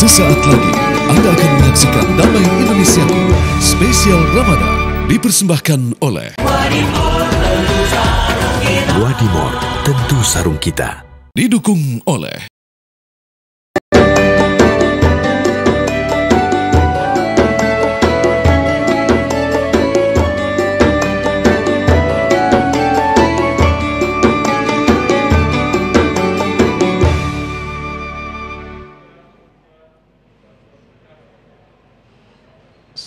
Sesaat lagi Anda akan menyaksikan Damai Indonesiaku spesial Ramadan dipersembahkan oleh Wadimor, tentu sarung kita. Didukung oleh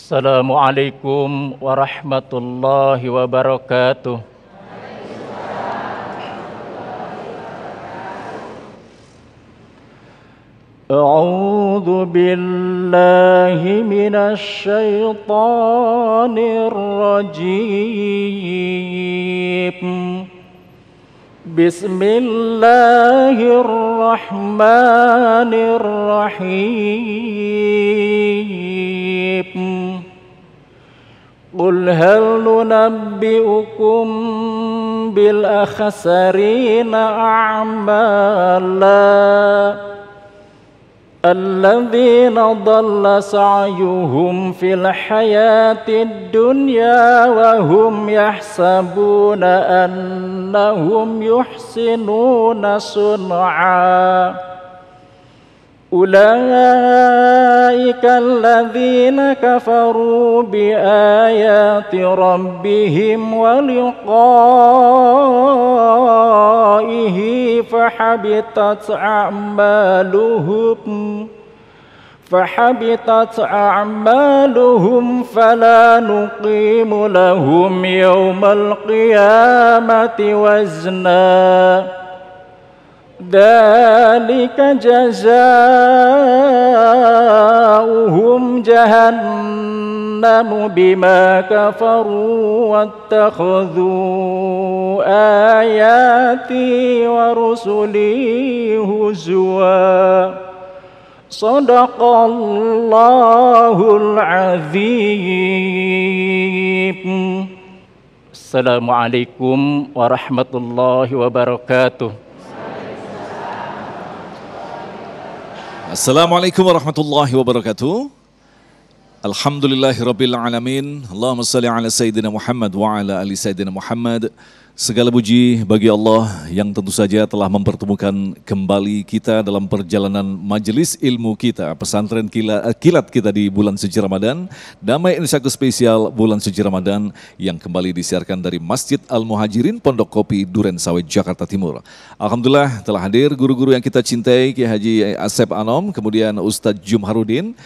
Assalamualaikum warahmatullahi wabarakatuh. A'udzu billahi minasy syaithanir rajim. Bismillahirrahmanirrahim. Qul hal nunabbi'ukum bil akhsarina a'mala alladzina dhalla sa'yuhum fil hayatid dunya wa hum yahsabuna annahum yuhsinuna sun'a. Ulaika alladzina kafaru bi ayati rabbihim wa liqa'ihi fahabitat a'maluhum fala nuqimu lahum yawmal qiyamati wazna. Dzalika jazaa'uhum jahannamu bima kafaru wattakhadhu ayati wa rusuli huzwa. Shadaqallahul azim. Assalamualaikum warahmatullahi wabarakatuh. Assalamualaikum warahmatullahi wabarakatuh. Alhamdulillahirabbil alamin. Allahumma shalli ala sayyidina Muhammad wa ala ali sayyidina Muhammad. Segala puji bagi Allah yang tentu saja telah mempertemukan kembali kita dalam perjalanan majelis ilmu kita, pesantren kilat kita di bulan suci Ramadan, Damai Indonesiaku spesial bulan suci Ramadan yang kembali disiarkan dari Masjid Al-Muhajirin Pondok Kopi Duren Sawit Jakarta Timur. Alhamdulillah telah hadir guru-guru yang kita cintai, Kiai Haji Asep Anom, kemudian Ustadz Jumharudin.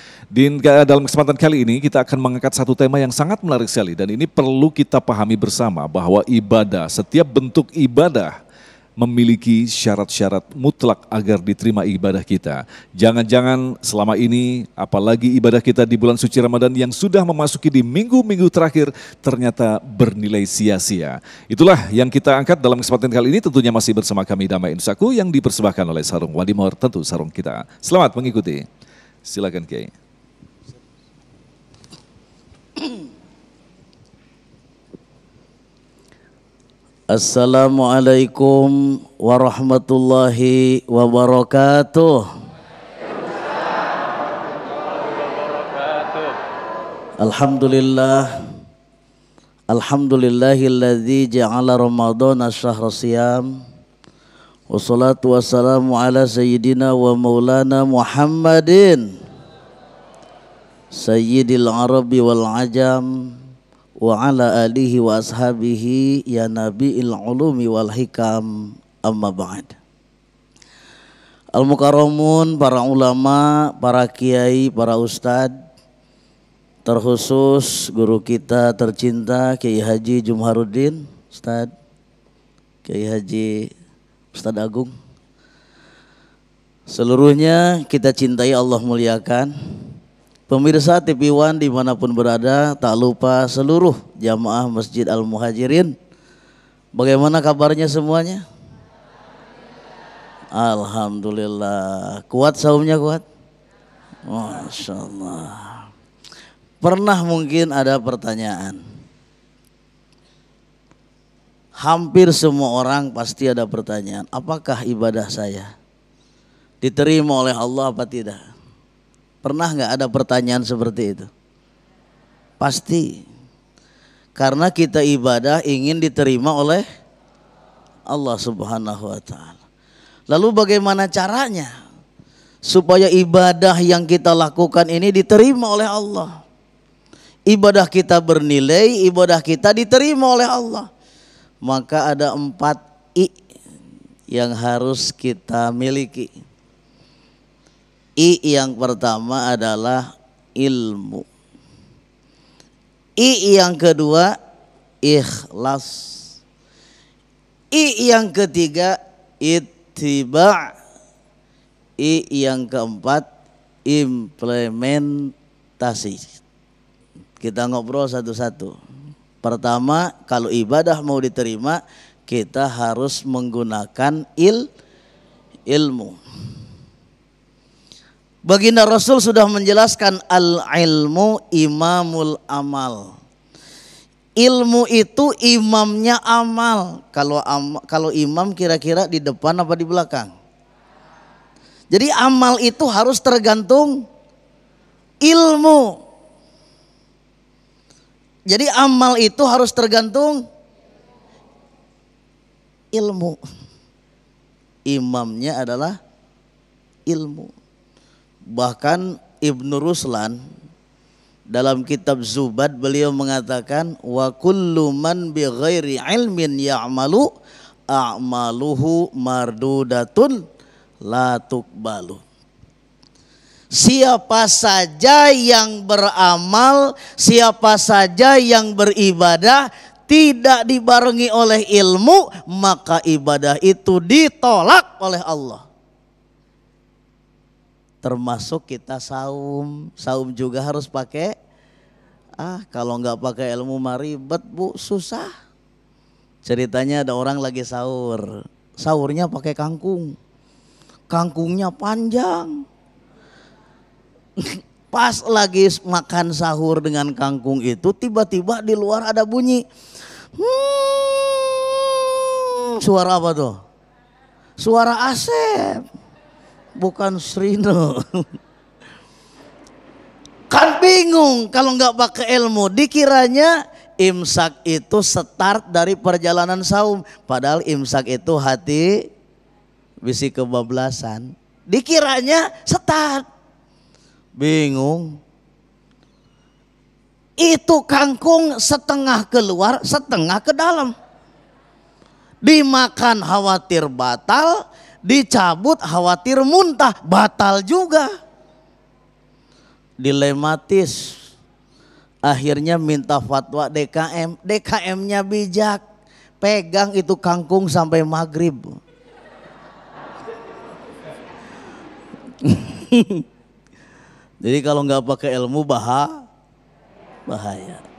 Dalam kesempatan kali ini kita akan mengangkat satu tema yang sangat menarik sekali dan ini perlu kita pahami bersama bahwa ibadah, setiap bentuk ibadah memiliki syarat-syarat mutlak agar diterima ibadah kita. Jangan-jangan selama ini, apalagi ibadah kita di bulan suci Ramadan yang sudah memasuki di minggu-minggu terakhir, ternyata bernilai sia-sia. Itulah yang kita angkat dalam kesempatan kali ini, tentunya masih bersama kami Damai Indonesiaku yang dipersembahkan oleh Sarung Wadimor, tentu sarung kita. Selamat mengikuti. Silakan Kiai. Assalamualaikum warahmatullahi wabarakatuh. Alhamdulillah. Alhamdulillahilladzi ja'ala Ramadhana syahra siyam. Wassalatu wassalamu ala sayyidina wa maulana Muhammadin Sayyidil Arabi wal Ajam wa ala alihi wa ashabihi ya nabi'il ulumi wal hikam amma ba'd. Al-Mukarramun, para ulama, para kiai, para ustad, terkhusus guru kita tercinta Kiai Haji Jumharudin, Ustad Kiai Haji Ustad Agung. Seluruhnya kita cintai, Allah muliakan. Pemirsa TV One dimanapun berada, tak lupa seluruh jamaah Masjid Al-Muhajirin. Bagaimana kabarnya semuanya? Alhamdulillah. Kuat saumnya, kuat? Masya Allah. Pernah mungkin ada pertanyaan. Hampir semua orang pasti ada pertanyaan, apakah ibadah saya diterima oleh Allah apa tidak? Pernah nggak ada pertanyaan seperti itu? Pasti. Karena kita ibadah ingin diterima oleh Allah Subhanahu wa taala. Lalu bagaimana caranya supaya ibadah yang kita lakukan ini diterima oleh Allah? Ibadah kita bernilai, ibadah kita diterima oleh Allah. Maka ada 4 I yang harus kita miliki. I yang pertama adalah ilmu. I yang kedua ikhlas. I yang ketiga ittiba'. I yang keempat implementasi. Kita ngobrol satu-satu. Pertama, kalau ibadah mau diterima, kita harus menggunakan ilmu. Baginda Rasul sudah menjelaskan al-ilmu imamul amal. Ilmu itu imamnya amal. Kalau imam kira-kira di depan apa di belakang? Jadi amal itu harus tergantung ilmu. Jadi amal itu harus tergantung ilmu. Imamnya adalah ilmu. Bahkan Ibnu Ruslan dalam kitab Zubad beliau mengatakan wa kullu man bi ghairi ilmin ya'malu a'maluhu mardudatun la tuqbalu. Siapa saja yang beramal, siapa saja yang beribadah tidak dibarengi oleh ilmu, maka ibadah itu ditolak oleh Allah. Termasuk kita saum juga harus pakai. Kalau nggak pakai ilmu mah ribet bu, susah. Ceritanya ada orang lagi sahur, sahurnya pakai kangkung, kangkungnya panjang. Pas lagi makan sahur dengan kangkung itu, tiba-tiba di luar ada bunyi. Suara apa tuh? Suara Asep, bukan Srino. Kan bingung kalau nggak pakai ilmu, dikiranya imsak itu start dari perjalanan saum, padahal imsak itu hati bisi kebablasan. Dikiranya start, bingung. Itu kangkung setengah keluar, setengah ke dalam. Dimakan khawatir batal, dicabut khawatir muntah, batal juga. Dilematis, akhirnya minta fatwa DKM. DKM-nya bijak, pegang itu kangkung sampai maghrib. Jadi kalau nggak pakai ilmu bahaya.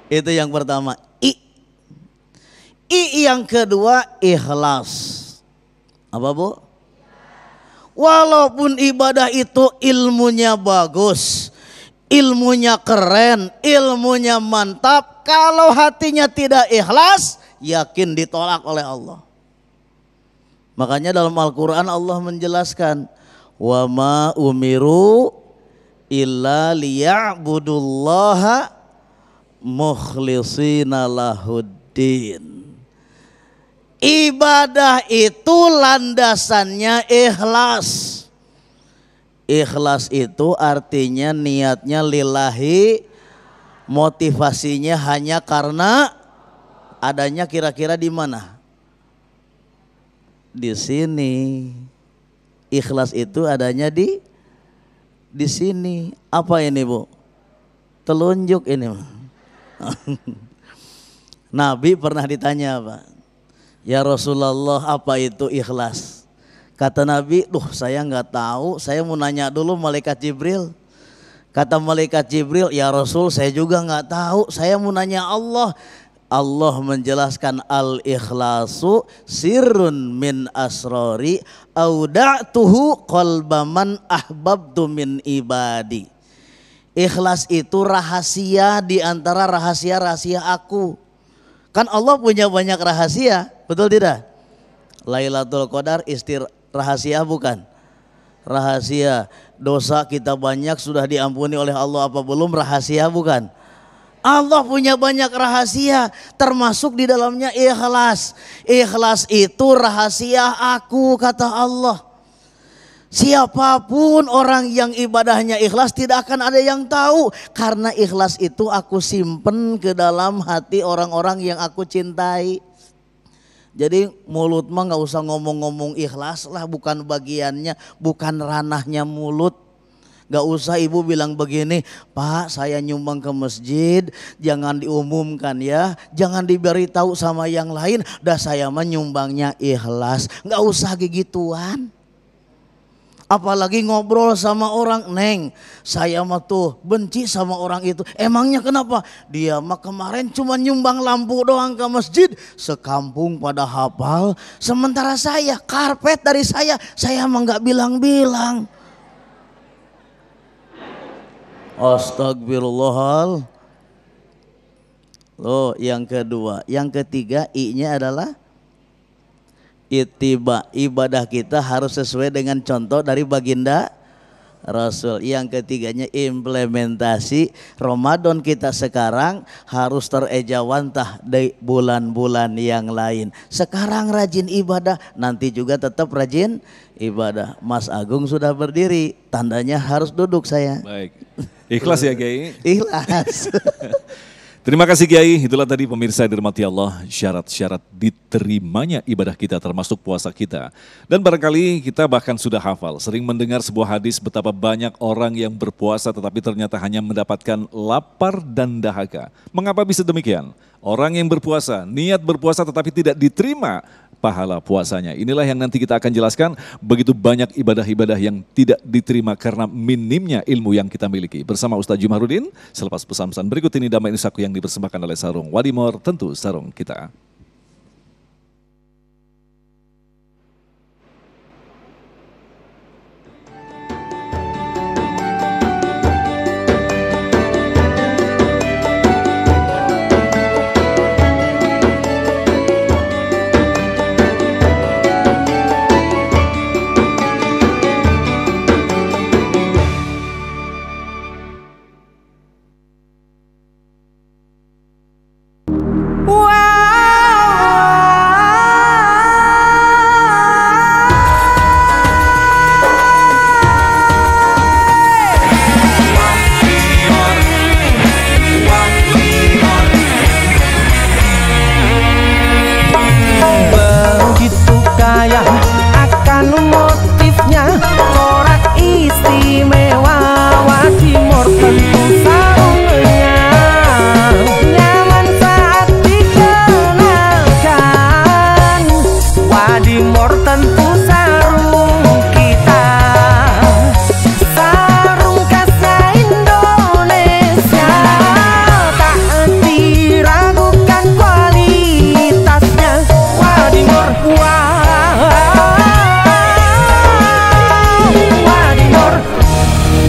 Itu yang pertama. I yang kedua ikhlas. Apa bu? Walaupun ibadah itu ilmunya bagus, ilmunya keren, ilmunya mantap, kalau hatinya tidak ikhlas, yakin ditolak oleh Allah. Makanya dalam Al-Quran Allah menjelaskan, wa ma umiru illa liya'budullaha mukhlishina lahuddin. Ibadah itu landasannya ikhlas. Ikhlas itu artinya niatnya lillahi, motivasinya hanya karena adanya kira-kira di mana? Di sini. Ikhlas itu adanya di sini. Apa ini bu? Telunjuk ini. Nabi pernah ditanya apa? Ya Rasulullah, apa itu ikhlas? Kata Nabi, saya nggak tahu, saya mau nanya dulu malaikat Jibril. Kata malaikat Jibril, ya Rasul saya juga nggak tahu, saya mau nanya Allah. Allah menjelaskan al-ikhlasu sirrun min asrori auda'tuhu qalbaman ahbabtu min ibadi. Ikhlas itu rahasia di antara rahasia-rahasia aku. Kan Allah punya banyak rahasia, betul tidak? Lailatul Qadar rahasia bukan? Rahasia. Dosa kita banyak sudah diampuni oleh Allah apa belum? Rahasia bukan? Allah punya banyak rahasia, termasuk di dalamnya ikhlas. Ikhlas itu rahasia aku, kata Allah. Siapapun orang yang ibadahnya ikhlas tidak akan ada yang tahu. Karena ikhlas itu aku simpen ke dalam hati orang-orang yang aku cintai. Jadi mulut mah gak usah ngomong-ngomong ikhlas lah, bukan bagiannya, bukan ranahnya mulut. Gak usah ibu bilang begini, Pak saya nyumbang ke masjid, jangan diumumkan ya, jangan diberitahu sama yang lain, dah saya mah nyumbangnya ikhlas. Gak usah gigituan. Apalagi ngobrol sama orang, Neng saya mah tuh benci sama orang itu. Emangnya kenapa? Dia mah kemarin cuma nyumbang lampu doang ke masjid, sekampung pada hafal. Sementara saya, karpet dari saya mah gak bilang-bilang. Astagfirullahal. Loh yang kedua. Yang ketiga I-nya adalah ittiba. Ibadah kita harus sesuai dengan contoh dari baginda Rasul. Yang ketiganya implementasi. Ramadan kita sekarang harus terejawantah dari bulan-bulan yang lain. Sekarang rajin ibadah, nanti juga tetap rajin ibadah. Mas Agung sudah berdiri, tandanya harus duduk saya. Baik. Ikhlas ya Kiai? Ikhlas. Terima kasih Kiai, itulah tadi pemirsa dirahmati Allah, syarat-syarat diterimanya ibadah kita termasuk puasa kita. Dan barangkali kita bahkan sudah hafal, sering mendengar sebuah hadis betapa banyak orang yang berpuasa tetapi ternyata hanya mendapatkan lapar dan dahaga. Mengapa bisa demikian? Orang yang berpuasa, niat berpuasa tetapi tidak diterima pahala puasanya. Inilah yang nanti kita akan jelaskan, begitu banyak ibadah-ibadah yang tidak diterima karena minimnya ilmu yang kita miliki. Bersama Ustaz Jumahrudin, selepas pesan-pesan berikut ini Damai Nusaku yang dipersembahkan oleh Sarung Wadimor, tentu sarung kita.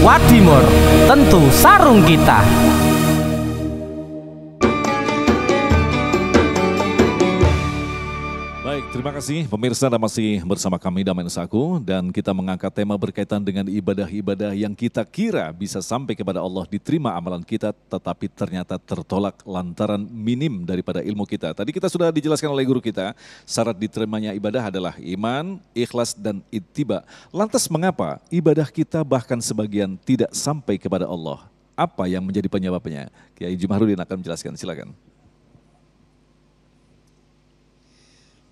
Wadimor, tentu sarung kita. Baik, terima kasih pemirsa, Anda masih bersama kami Damai Nusaku dan kita mengangkat tema berkaitan dengan ibadah-ibadah yang kita kira bisa sampai kepada Allah, diterima amalan kita tetapi ternyata tertolak lantaran minim daripada ilmu kita. Tadi kita sudah dijelaskan oleh guru kita, syarat diterimanya ibadah adalah iman, ikhlas dan ittiba. Lantas mengapa ibadah kita bahkan sebagian tidak sampai kepada Allah? Apa yang menjadi penyebabnya? Kiai Jumahrudin akan menjelaskan, silakan.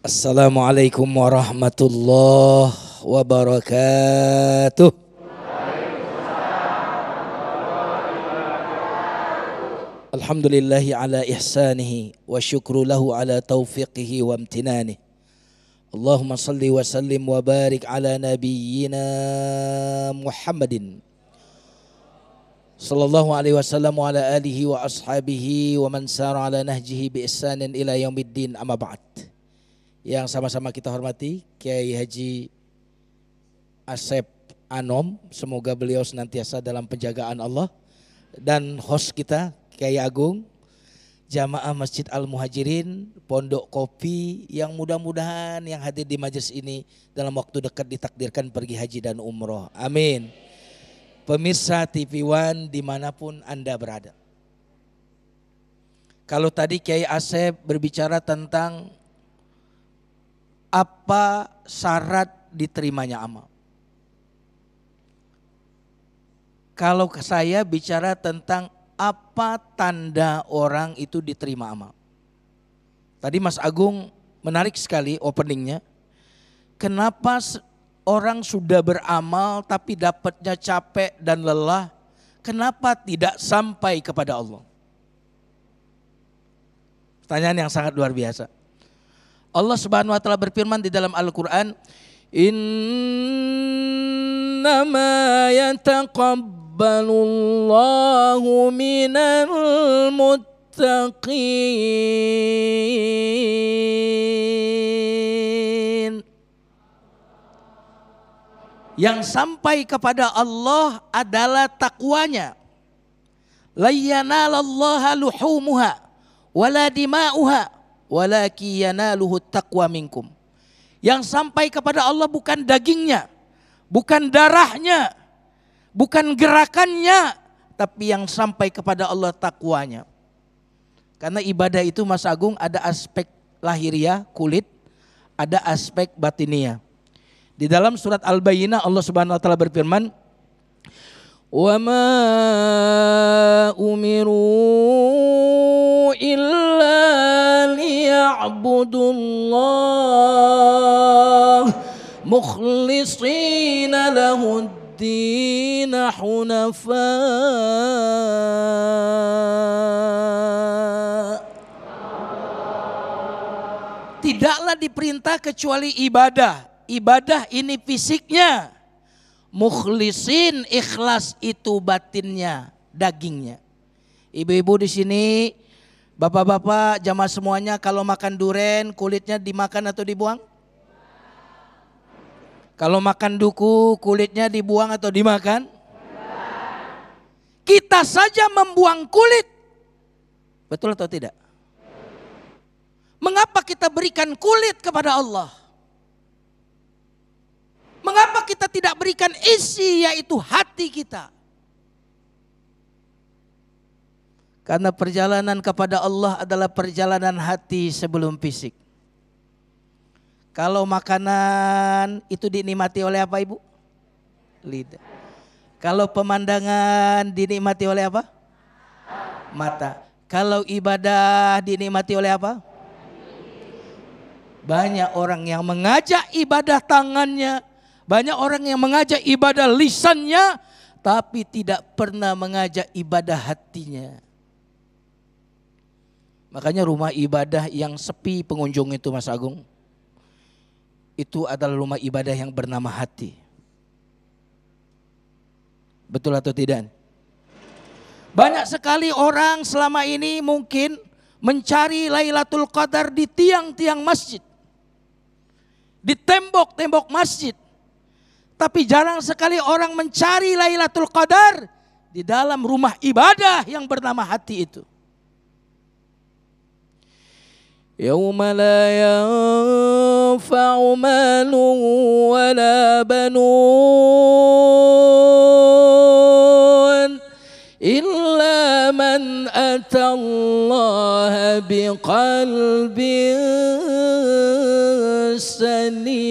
Assalamualaikum warahmatullahi wabarakatuh. Alhamdulillahi ala ihsanihi wa syukru lahu ala taufiqihi wa amtinanihi. Allahumma salli wa sallim wa barik ala nabiyyina Muhammadin sallallahu alaihi wasallam wa ala alihi wa ashabihi wa man sara ala nahjihi bi ihsanin ila yaumiddin, amma ba'd. Yang sama-sama kita hormati Kiai Haji Asep Anom, semoga beliau senantiasa dalam penjagaan Allah, dan host kita Kiai Agung. jamaah Masjid Al-Muhajirin, Pondok Kopi yang mudah-mudahan yang hadir di majelis ini dalam waktu dekat ditakdirkan pergi haji dan umroh. Amin. Pemirsa TV One dimanapun Anda berada. Kalau tadi Kiai Asep berbicara tentang apa syarat diterimanya amal. Kalau saya bicara tentang apa tanda orang itu diterima amal. Tadi Mas Agung menarik sekali openingnya. Kenapa orang sudah beramal tapi dapatnya capek dan lelah? Kenapa tidak sampai kepada Allah? Pertanyaan yang sangat luar biasa. Allah Subhanahu wa taala berfirman di dalam Al-Qur'an, "Innama yataqabbalullahu minal muttaqin." Yang sampai kepada Allah adalah takwanya. La yanalallaha luhumuha wala dima'uha walaki yanaluhu taqwa minkum. Yang sampai kepada Allah bukan dagingnya, bukan darahnya, bukan gerakannya, tapi yang sampai kepada Allah takwanya. Karena ibadah itu Mas Agung ada aspek lahiriah, kulit, ada aspek batiniah. Di dalam surat Al-Bayyinah Allah Subhanahu wa taala berfirman, "Wa ma umiru illa liya'budullah mukhlishina lahud-din hunafa." Tidaklah diperintah kecuali ibadah. Ibadah ini fisiknya. Mukhlisin, ikhlas itu batinnya, dagingnya. Ibu-ibu di sini, bapak-bapak, jamaah semuanya, kalau makan duren kulitnya dimakan atau dibuang? Kalau makan duku kulitnya dibuang atau dimakan? Kita saja membuang kulit. Betul atau tidak? Mengapa kita berikan kulit kepada Allah? Mengapa kita tidak berikan isi, yaitu hati kita? Karena perjalanan kepada Allah adalah perjalanan hati sebelum fisik. Kalau makanan itu dinikmati oleh apa, Ibu? Lidah. Kalau pemandangan dinikmati oleh apa? Mata. Kalau ibadah dinikmati oleh apa? Banyak orang yang mengajak ibadah tangannya, banyak orang yang mengajak ibadah lisannya, tapi tidak pernah mengajak ibadah hatinya. Makanya rumah ibadah yang sepi pengunjung itu, Mas Agung, itu adalah rumah ibadah yang bernama hati. Betul atau tidak? Banyak sekali orang selama ini mungkin mencari Lailatul Qadar di tiang-tiang masjid, di tembok-tembok masjid. Tapi jarang sekali orang mencari Lailatul Qadar di dalam rumah ibadah yang bernama hati itu. Yauma la yanfa'u malun wala banun illa man atallaha biqalbin salim.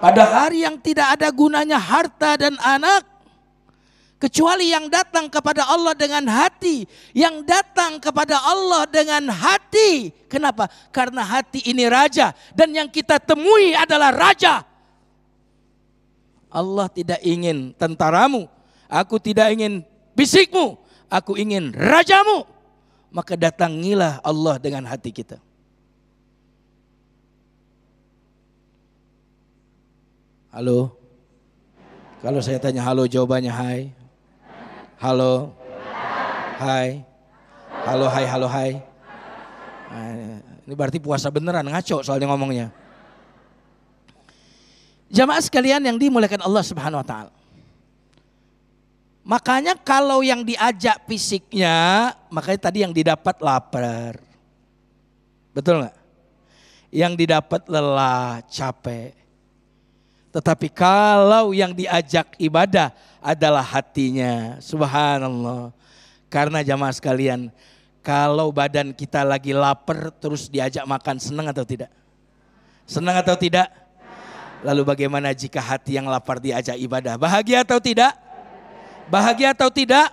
Pada hari yang tidak ada gunanya harta dan anak, kecuali yang datang kepada Allah dengan hati, yang datang kepada Allah dengan hati. Kenapa? Karena hati ini raja, dan yang kita temui adalah raja. Allah tidak ingin tentaramu, aku tidak ingin fisikmu, aku ingin rajamu. Maka datangilah Allah dengan hati kita. Halo? Kalau saya tanya halo, jawabannya hai. Halo, hai, halo, hai, halo, hai. Nah, ini berarti puasa beneran, ngaco soalnya ngomongnya. Jamaah sekalian yang dimuliakan Allah Subhanahu wa taala. Makanya kalau yang diajak fisiknya, makanya tadi yang didapat lapar. Betul nggak? Yang didapat lelah, capek. Tetapi kalau yang diajak ibadah adalah hatinya, subhanallah. Karena jamaah sekalian, kalau badan kita lagi lapar terus diajak makan, senang atau tidak? Senang atau tidak? Lalu bagaimana jika hati yang lapar diajak ibadah? Bahagia atau tidak? Bahagia atau tidak?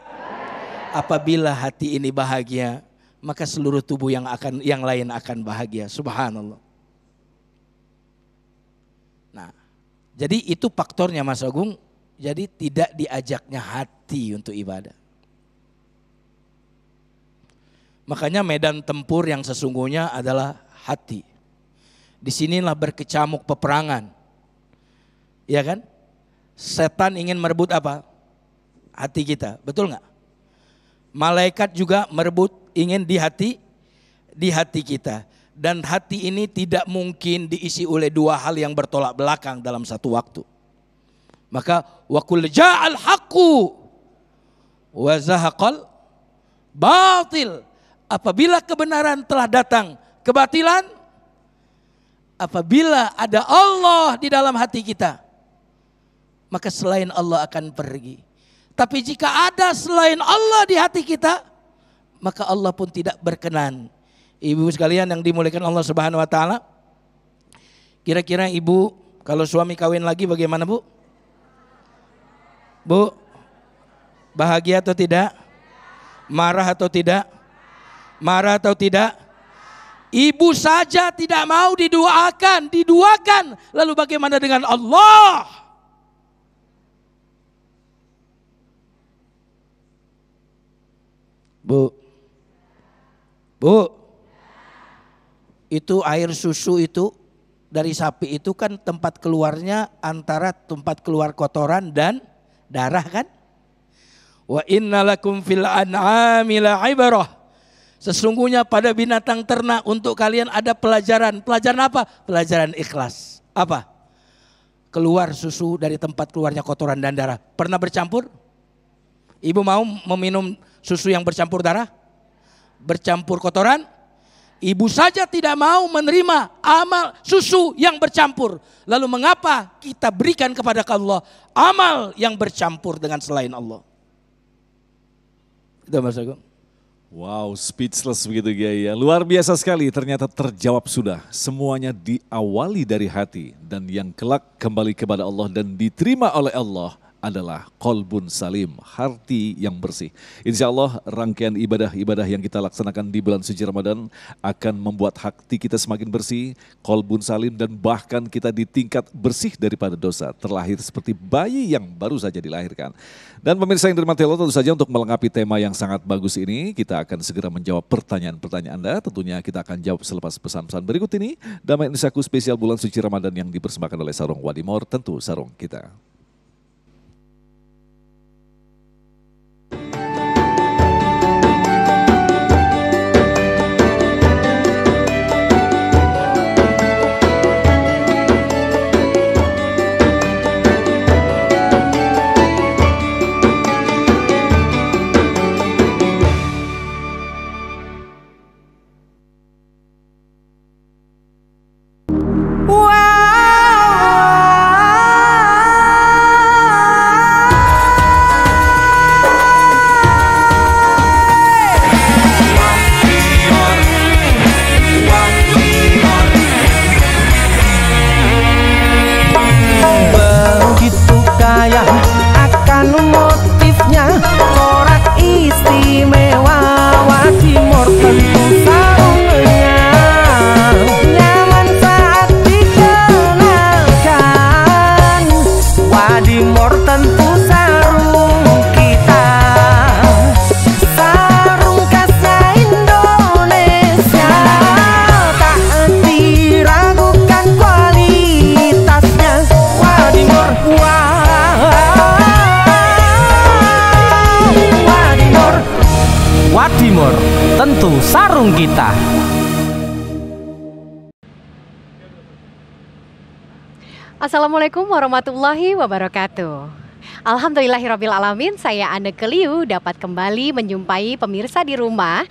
Apabila hati ini bahagia, maka seluruh tubuh yang lain akan bahagia. Subhanallah. Nah, jadi itu faktornya Mas Agung. Jadi tidak diajaknya hati untuk ibadah. Makanya medan tempur yang sesungguhnya adalah hati. Disinilah berkecamuk peperangan. Ya kan? Setan ingin merebut apa? Hati kita, betul nggak? Malaikat juga merebut ingin di hati kita. Dan hati ini tidak mungkin diisi oleh dua hal yang bertolak belakang dalam satu waktu. Maka wa qul ja'al haqqu wa zahaqal batil. Apabila kebenaran telah datang, kebatilan. Apabila ada Allah di dalam hati kita, maka selain Allah akan pergi. Tapi jika ada selain Allah di hati kita, maka Allah pun tidak berkenan. Ibu sekalian yang dimuliakan Allah Subhanahu wa taala, kira-kira ibu kalau suami kawin lagi bagaimana, Bu? Bu, bahagia atau tidak? Marah atau tidak? Marah atau tidak? Ibu saja tidak mau diduakan. Lalu bagaimana dengan Allah? Bu, itu air susu itu dari sapi itu kan tempat keluarnya antara tempat keluar kotoran dan darah kan? Wa innalakum fil an'ami la'ibrah. Sesungguhnya pada binatang ternak untuk kalian ada pelajaran. Pelajaran apa? Pelajaran ikhlas. Apa? Keluar susu dari tempat keluarnya kotoran dan darah. Pernah bercampur? Ibu mau meminum susu yang bercampur darah? Bercampur kotoran? Ibu saja tidak mau menerima amal susu yang bercampur. Lalu mengapa kita berikan kepada Allah amal yang bercampur dengan selain Allah? Itu Mas Agung. Wow, speechless begitu ya. Luar biasa sekali, ternyata terjawab sudah. Semuanya diawali dari hati dan yang kelak kembali kepada Allah dan diterima oleh Allah adalah qalbun salim, hati yang bersih. Insya Allah rangkaian ibadah-ibadah yang kita laksanakan di bulan suci Ramadan akan membuat hati kita semakin bersih, qalbun salim, dan bahkan kita di tingkat bersih daripada dosa, terlahir seperti bayi yang baru saja dilahirkan. Dan pemirsa yang dirahmati Allah, tentu saja untuk melengkapi tema yang sangat bagus ini, kita akan segera menjawab pertanyaan-pertanyaan Anda. Tentunya kita akan jawab selepas pesan-pesan berikut ini. Damai Indonesiaku spesial bulan suci Ramadan yang dipersembahkan oleh Sarung Wadimor, tentu sarung kita. Wadimor, tentu sarung kita. Assalamualaikum warahmatullahi wabarakatuh. Alhamdulillahirrabbilalamin, saya Anneke Liu dapat kembali menjumpai pemirsa di rumah.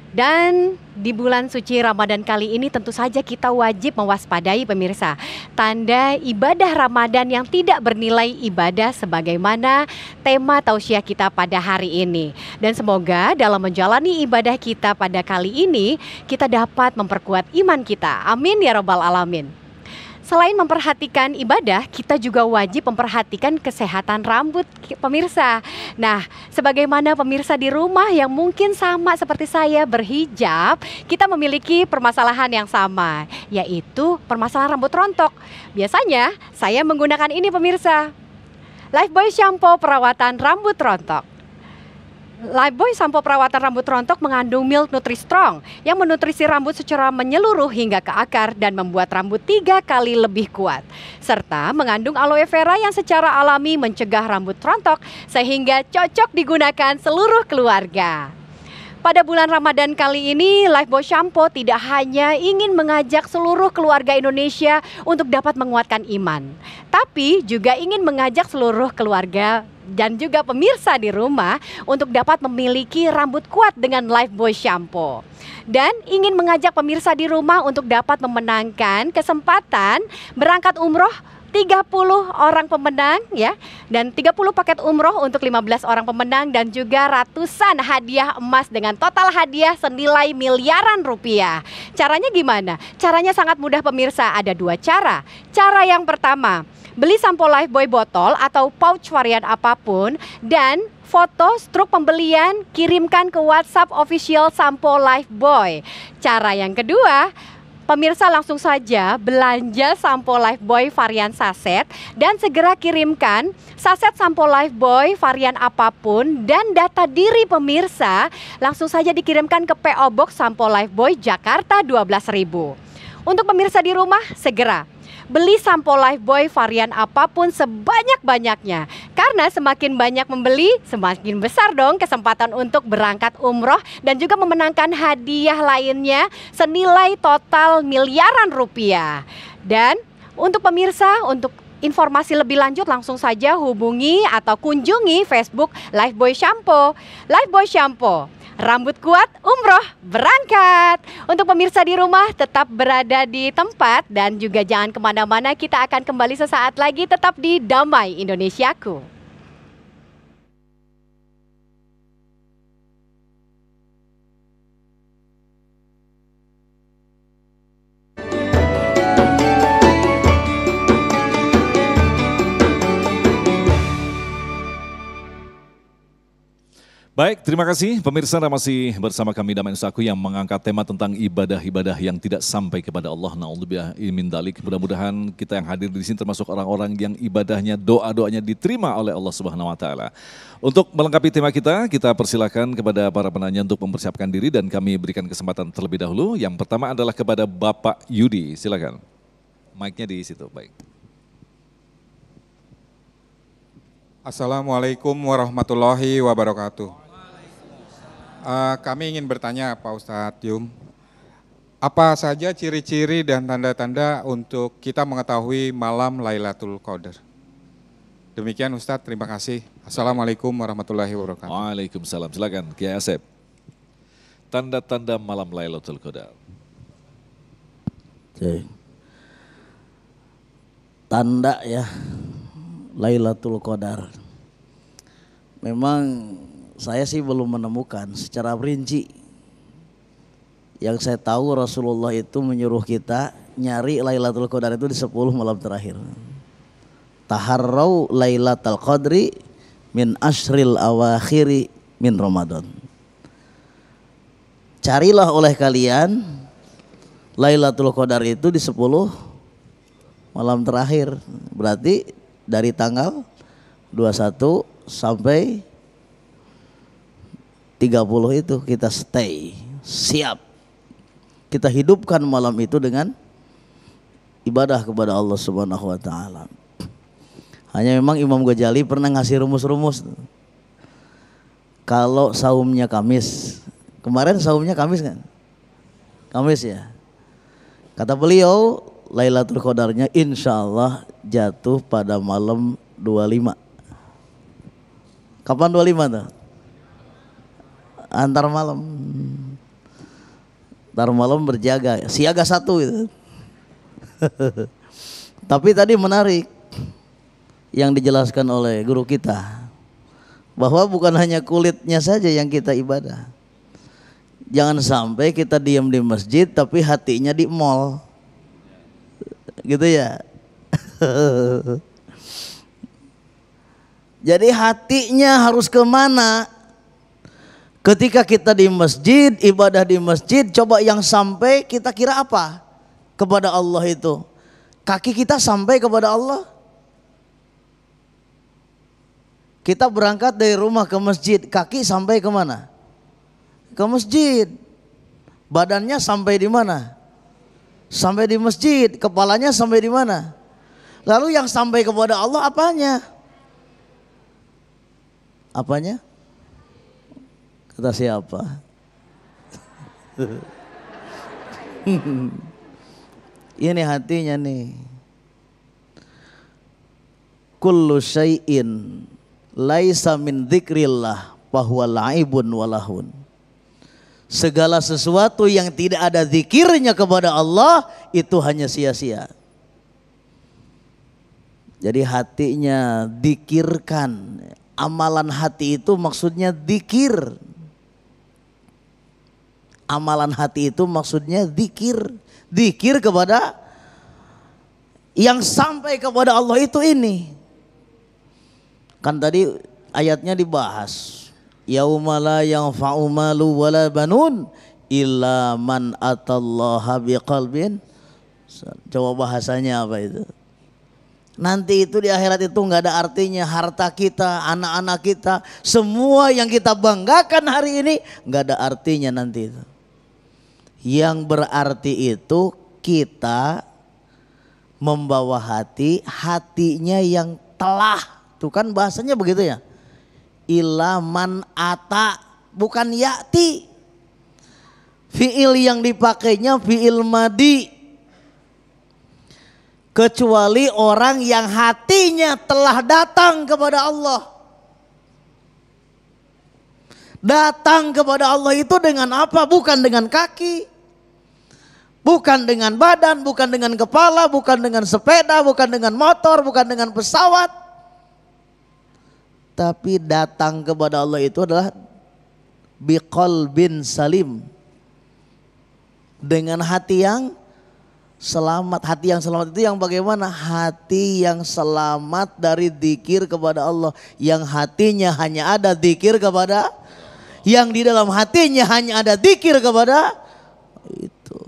Dan di bulan suci Ramadan kali ini tentu saja kita wajib mewaspadai pemirsa tanda ibadah Ramadan yang tidak bernilai ibadah sebagaimana tema tausiah kita pada hari ini. Dan semoga dalam menjalani ibadah kita pada kali ini kita dapat memperkuat iman kita. Amin ya rabbal alamin. Selain memperhatikan ibadah, kita juga wajib memperhatikan kesehatan rambut pemirsa. Nah, sebagaimana pemirsa di rumah yang mungkin sama seperti saya berhijab, kita memiliki permasalahan yang sama, yaitu permasalahan rambut rontok. Biasanya saya menggunakan ini pemirsa, Lifebuoy Shampoo perawatan rambut rontok. Lifebuoy Shampoo perawatan rambut rontok mengandung Milk Nutri-Strong yang menutrisi rambut secara menyeluruh hingga ke akar dan membuat rambut 3 kali lebih kuat. Serta mengandung aloe vera yang secara alami mencegah rambut rontok sehingga cocok digunakan seluruh keluarga. Pada bulan Ramadan kali ini, Lifebuoy Shampoo tidak hanya ingin mengajak seluruh keluarga Indonesia untuk dapat menguatkan iman, tapi juga ingin mengajak seluruh keluarga dan juga pemirsa di rumah untuk dapat memiliki rambut kuat dengan Lifebuoy Shampoo. Dan ingin mengajak pemirsa di rumah untuk dapat memenangkan kesempatan berangkat umroh 30 orang pemenang ya, dan 30 paket umroh untuk 15 orang pemenang dan juga ratusan hadiah emas dengan total hadiah senilai miliaran rupiah. Caranya gimana? Caranya sangat mudah pemirsa, ada 2 cara. Cara yang pertama, beli sampo Lifebuoy botol atau pouch varian apapun dan foto struk pembelian kirimkan ke WhatsApp official sampo Lifebuoy. Cara yang kedua, pemirsa langsung saja belanja sampo Lifebuoy varian saset dan segera kirimkan saset sampo Lifebuoy varian apapun dan data diri pemirsa langsung saja dikirimkan ke PO Box Sampo Lifebuoy Jakarta 12.000. Untuk pemirsa di rumah segera beli sampo Lifebuoy varian apapun sebanyak-banyaknya. Karena semakin banyak membeli, semakin besar dong kesempatan untuk berangkat umroh dan juga memenangkan hadiah lainnya senilai total miliaran rupiah. Dan untuk pemirsa, untuk informasi lebih lanjut langsung saja hubungi atau kunjungi Facebook Lifebuoy Shampoo. Lifebuoy Shampoo, rambut kuat, umroh berangkat. Untuk pemirsa di rumah tetap berada di tempat dan juga jangan kemana-mana, kita akan kembali sesaat lagi tetap di Damai Indonesiaku. Baik, terima kasih pemirsa, masih bersama kami Damai Indonesiaku yang mengangkat tema tentang ibadah-ibadah yang tidak sampai kepada Allah. Na'udzubillah min dzalik. Mudah-mudahan kita yang hadir di sini termasuk orang-orang yang ibadahnya, doa-doanya diterima oleh Allah Subhanahu wa taala. Untuk melengkapi tema kita persilakan kepada para penanya untuk mempersiapkan diri dan kami berikan kesempatan terlebih dahulu. Yang pertama adalah kepada Bapak Yudi. Silakan. Mic-nya di situ. Baik. Assalamualaikum warahmatullahi wabarakatuh. Kami ingin bertanya Pak Ustadz Yum, apa saja ciri-ciri dan tanda-tanda untuk kita mengetahui malam Lailatul Qadar? Demikian Ustadz, terima kasih. Assalamualaikum warahmatullahi wabarakatuh. Waalaikumsalam. Silakan Kiai Asep. Tanda-tanda malam Lailatul Qadar. Oke. Tanda ya Lailatul Qadar. Memang saya sih belum menemukan secara rinci. Yang saya tahu Rasulullah itu menyuruh kita nyari Lailatul Qadar itu di 10 malam terakhir. Taharrau Lailatul Qadri min ashril awakhiri min Ramadan. Carilah oleh kalian Lailatul Qadar itu di 10 malam terakhir. Berarti dari tanggal 21 sampai 30 itu kita stay, siap. Kita hidupkan malam itu dengan ibadah kepada Allah Subhanahu wa taala. Hanya memang Imam Ghazali pernah ngasih rumus-rumus. Kalau saumnya Kamis, kemarin saumnya Kamis kan? Kamis ya. Kata beliau, Lailatul Qadarnya insya Allah jatuh pada malam 25. Kapan 25 tuh? Antar malam. Antar malam berjaga, siaga 1 gitu. Tapi tadi menarik yang dijelaskan oleh guru kita, bahwa bukan hanya kulitnya saja yang kita ibadah. Jangan sampai kita diam di masjid tapi hatinya di mall. Gitu ya. Jadi hatinya harus kemana? Ketika kita di masjid, ibadah di masjid, coba yang sampai kita kira apa? Kepada Allah itu. Kaki kita sampai kepada Allah. Kita berangkat dari rumah ke masjid, kaki sampai kemana? Ke masjid. Badannya sampai di mana? Sampai di masjid. Kepalanya sampai di mana? Lalu yang sampai kepada Allah apanya? Apanya? Kata siapa? Ini hatinya nih. Kullu syai'in laisa min dzikrillah fahuwa laibun walahun. Segala sesuatu yang tidak ada zikirnya kepada Allah itu hanya sia-sia. Jadi hatinya dikirkan. Amalan hati itu maksudnya zikir. Amalan hati itu maksudnya zikir. Zikir kepada yang sampai kepada Allah itu ini. Kan tadi ayatnya dibahas. Yauma la yanfa'u malu wala banun illa man atallaha biqalbin. Coba bahasanya apa itu? Nanti itu di akhirat itu nggak ada artinya harta kita, anak-anak kita, semua yang kita banggakan hari ini nggak ada artinya nanti itu. Yang berarti itu kita membawa hatinya yang telah, tuh kan bahasanya begitu ya. Ila man ata, bukan ya'ti. Fi'il yang dipakainya fi'il madi. Kecuali orang yang hatinya telah datang kepada Allah. Datang kepada Allah itu dengan apa? Bukan dengan kaki, bukan dengan badan, bukan dengan kepala, bukan dengan sepeda, bukan dengan motor, bukan dengan pesawat. Tapi datang kepada Allah itu adalah biqalbin salim. Dengan hati yang selamat. Hati yang selamat itu yang bagaimana? Hati yang selamat dari dzikir kepada Allah. Yang hatinya hanya ada dzikir kepada, yang di dalam hatinya hanya ada dzikir kepada itu.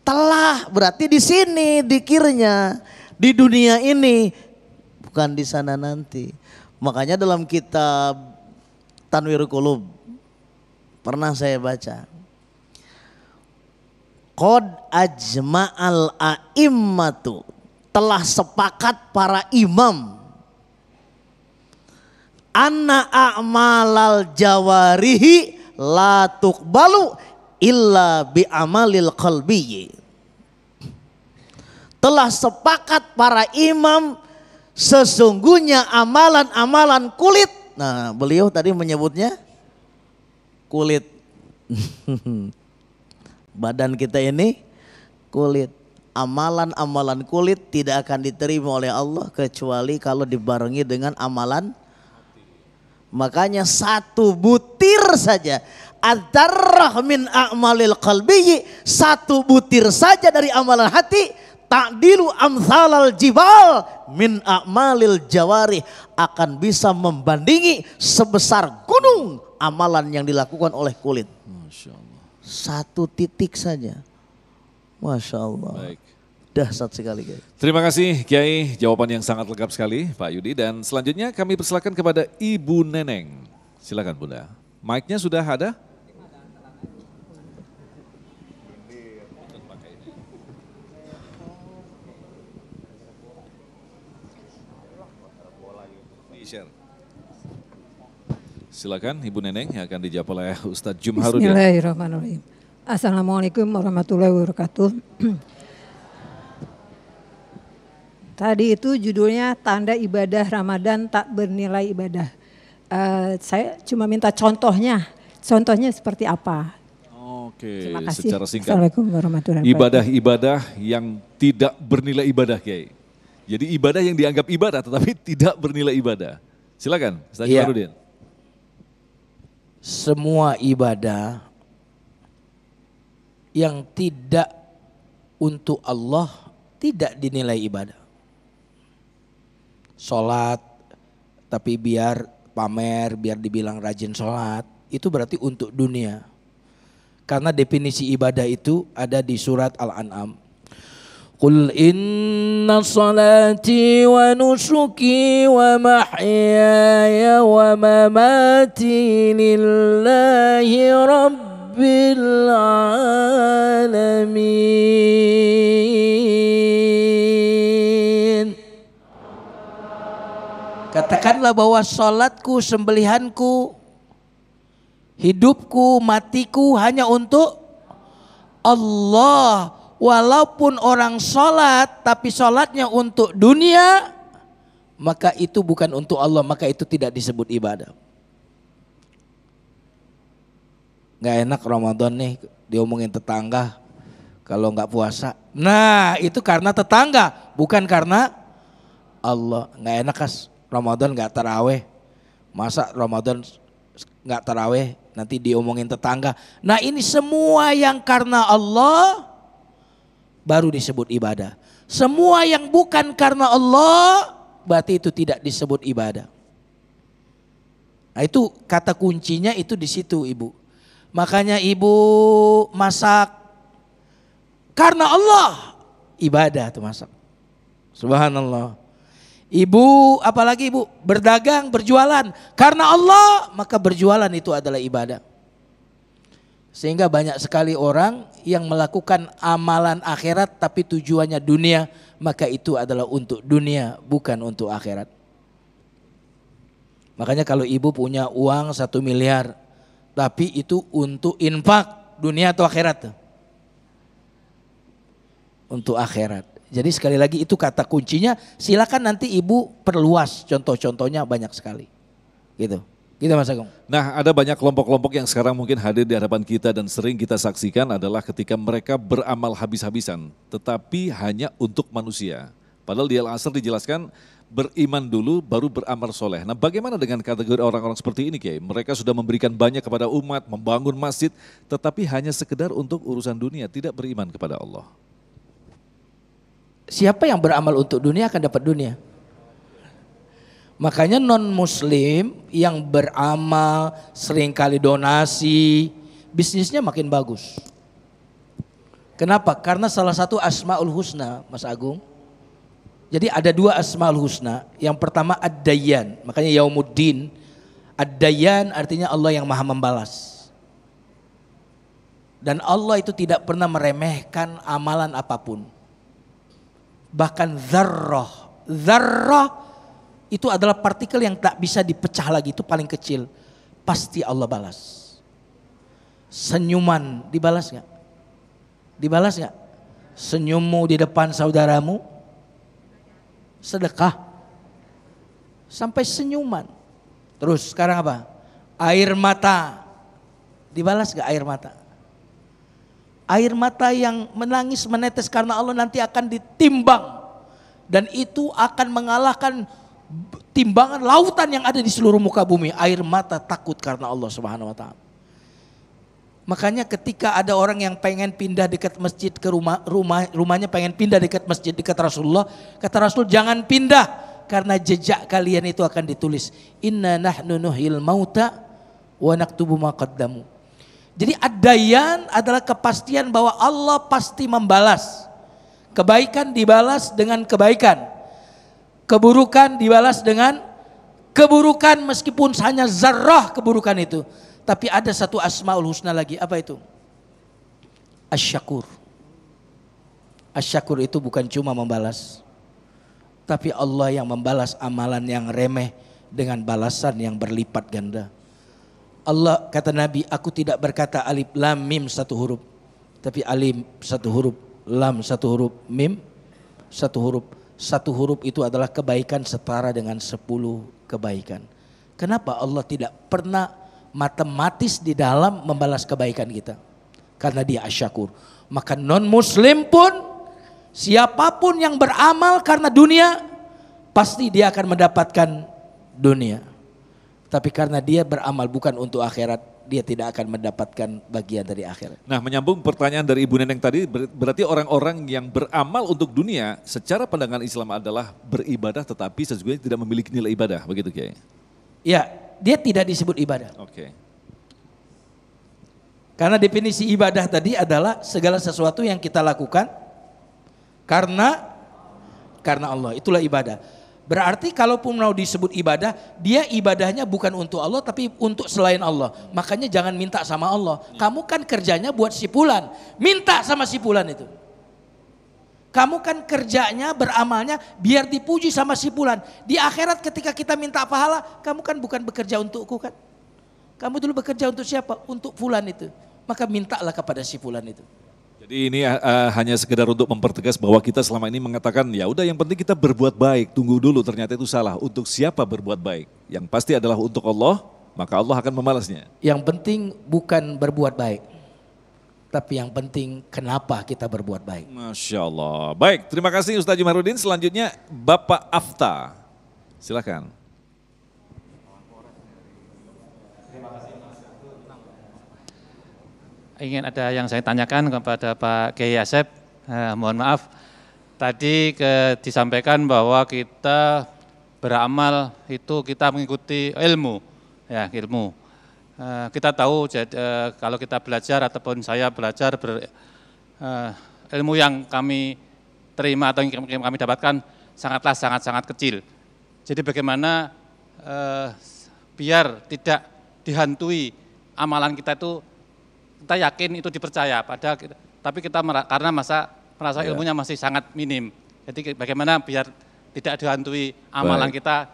Telah berarti di sini dzikirnya, di dunia ini, bukan di sana nanti. Makanya dalam kitab Tanwirul Qulub pernah saya baca, qad ajma'al a'immatu, telah sepakat para imam, anna a'malal jawarihi la tuqbalu illa bi amalil qalbi. Telah sepakat para imam sesungguhnya amalan-amalan kulit. Nah, beliau tadi menyebutnya kulit. Badan kita ini kulit. Amalan-amalan kulit tidak akan diterima oleh Allah kecuali kalau dibarengi dengan amalan. Makanya satu butir saja, adzarrah min a'malil qalbi, satu butir saja dari amalan hati, ta'dilu amsalal jibal min a'malil jawari, akan bisa membandingi sebesar gunung amalan yang dilakukan oleh kulit. Masya Allah. Satu titik saja. Masya Allah. Baik. Dahsyat sekali, guys. Terima kasih Kiai, jawaban yang sangat lengkap sekali Pak Yudi. Dan selanjutnya kami persilakan kepada Ibu Neneng. Silakan Bunda. Mic-nya sudah ada? Silakan Ibu Neneng yang akan dijawab oleh Ustadz Jumharudin. Bismillahirrahmanirrahim. Assalamualaikum warahmatullahi wabarakatuh. Tadi itu judulnya tanda ibadah Ramadan tak bernilai ibadah. Saya cuma minta contohnya. Contohnya seperti apa? Oke, Terima kasih. secara singkat. Assalamualaikum warahmatullahi wabarakatuh. Ibadah-ibadah yang tidak bernilai ibadah, Kiai. Jadi ibadah yang dianggap ibadah tetapi tidak bernilai ibadah. Silakan, Ustaz Jamaludin. Semua ibadah yang tidak untuk Allah tidak dinilai ibadah. Sholat tapi biar pamer, biar dibilang rajin sholat, itu berarti untuk dunia. Karena definisi ibadah itu ada di surat Al-An'am. Qul inna salati wa nusuki wa mahyaya wa mamati lillahi rabbil alamin. Katakanlah bahwa salatku, sembelihanku, hidupku, matiku hanya untuk Allah. Walaupun orang sholat tapi sholatnya untuk dunia, maka itu bukan untuk Allah, maka itu tidak disebut ibadah. Gak enak Ramadan nih diomongin tetangga kalau gak puasa. Nah itu karena tetangga, bukan karena Allah. Gak enak kas Ramadan gak taraweh. Masa Ramadan gak taraweh nanti diomongin tetangga. Nah ini semua yang karena Allah baru disebut ibadah. Semua yang bukan karena Allah berarti itu tidak disebut ibadah. Nah itu kata kuncinya itu di situ Ibu. Makanya Ibu masak karena Allah, ibadah tuh masak. Subhanallah. Ibu apalagi Ibu berdagang, berjualan karena Allah, maka berjualan itu adalah ibadah. Sehingga banyak sekali orang yang melakukan amalan akhirat tapi tujuannya dunia, maka itu adalah untuk dunia bukan untuk akhirat. Makanya kalau ibu punya uang 1 miliar tapi itu untuk infak, dunia atau akhirat? Untuk akhirat. Jadi sekali lagi itu kata kuncinya, silakan nanti ibu perluas contoh-contohnya banyak sekali. Gitu. Gitu Mas Agung. Nah ada banyak kelompok-kelompok yang sekarang mungkin hadir di hadapan kita dan sering kita saksikan adalah ketika mereka beramal habis-habisan tetapi hanya untuk manusia. Padahal di Al-Asr dijelaskan beriman dulu baru beramal soleh. Nah bagaimana dengan kategori orang-orang seperti ini Kiai? Mereka sudah memberikan banyak kepada umat, membangun masjid tetapi hanya sekedar untuk urusan dunia, tidak beriman kepada Allah. Siapa yang beramal untuk dunia akan dapat dunia. Makanya non muslim yang beramal seringkali donasi, bisnisnya makin bagus. Kenapa? Karena salah satu asmaul husna Mas Agung. Jadi ada 2 asmaul husna. Yang pertama ad-dayyan, makanya yaumuddin. Ad-dayyan artinya Allah yang maha membalas. Dan Allah itu tidak pernah meremehkan amalan apapun. Bahkan zarrah itu adalah partikel yang tak bisa dipecah lagi, itu paling kecil. Pasti Allah balas. Senyuman dibalas gak? Dibalas gak? Senyummu di depan saudaramu, sedekah. Sampai senyuman. Terus sekarang apa? Air mata. Dibalas gak air mata? Air mata yang menangis menetes karena Allah nanti akan ditimbang. Dan itu akan mengalahkan timbangan lautan yang ada di seluruh muka bumi. Air mata takut karena Allah Subhanahu wa taala. Makanya ketika ada orang yang pengen pindah dekat masjid ke rumahnya pengen pindah dekat masjid dekat Rasulullah, kata Rasul jangan pindah karena jejak kalian itu akan ditulis. Inna nahnu nuhyil mauta wa naktubu ma qaddamu. Jadi ad-dayyan adalah kepastian bahwa Allah pasti membalas. Kebaikan dibalas dengan kebaikan. Keburukan dibalas dengan keburukan meskipun hanya zarrah keburukan itu. Tapi ada satu asmaul husna lagi, apa itu? Asy-syakur. Asy-syakur itu bukan cuma membalas. Tapi Allah yang membalas amalan yang remeh dengan balasan yang berlipat ganda. Allah kata Nabi, aku tidak berkata alif lam mim 1 huruf. Tapi alif 1 huruf, lam 1 huruf, mim 1 huruf. 1 huruf itu adalah kebaikan setara dengan 10 kebaikan. Kenapa Allah tidak pernah matematis di dalam membalas kebaikan kita? Karena dia asyakur. Maka non muslim pun, siapapun yang beramal karena dunia, pasti dia akan mendapatkan dunia. Tapi karena dia beramal bukan untuk akhirat, dia tidak akan mendapatkan bagian dari akhirat. Nah, menyambung pertanyaan dari Ibu Neneng tadi, berarti orang-orang yang beramal untuk dunia secara pandangan Islam adalah beribadah tetapi sesungguhnya tidak memiliki nilai ibadah, begitu Kiai? Ya, dia tidak disebut ibadah. Oke. Karena definisi ibadah tadi adalah segala sesuatu yang kita lakukan karena Allah, itulah ibadah. Berarti kalaupun mau disebut ibadah, dia ibadahnya bukan untuk Allah tapi untuk selain Allah. Makanya jangan minta sama Allah. Kamu kan kerjanya buat si fulan, minta sama si fulan itu. Kamu kan kerjanya, beramalnya biar dipuji sama si fulan. Di akhirat ketika kita minta pahala, kamu kan bukan bekerja untukku kan? Kamu dulu bekerja untuk siapa? Untuk fulan itu. Maka mintalah kepada si fulan itu. Jadi ini hanya sekedar untuk mempertegas bahwa kita selama ini mengatakan ya udah yang penting kita berbuat baik, tunggu dulu, ternyata itu salah. Untuk siapa berbuat baik? Yang pasti adalah untuk Allah, maka Allah akan membalasnya. Yang penting bukan berbuat baik, tapi yang penting kenapa kita berbuat baik. Masya Allah. Baik, terima kasih Ustaz Jumarudin. Selanjutnya Bapak Afta, silakan. Ingin ada yang saya tanyakan kepada Pak Kiai Asep, mohon maaf, tadi disampaikan bahwa kita beramal itu kita mengikuti ilmu, ya ilmu. Kita tahu kalau kita belajar ataupun saya belajar ilmu yang kami terima atau yang kami dapatkan sangat kecil. Jadi bagaimana biar tidak dihantui amalan kita itu, kita yakin itu dipercaya, padahal tapi kita karena merasa ilmunya masih sangat minim. Jadi bagaimana biar tidak dihantui amalan kita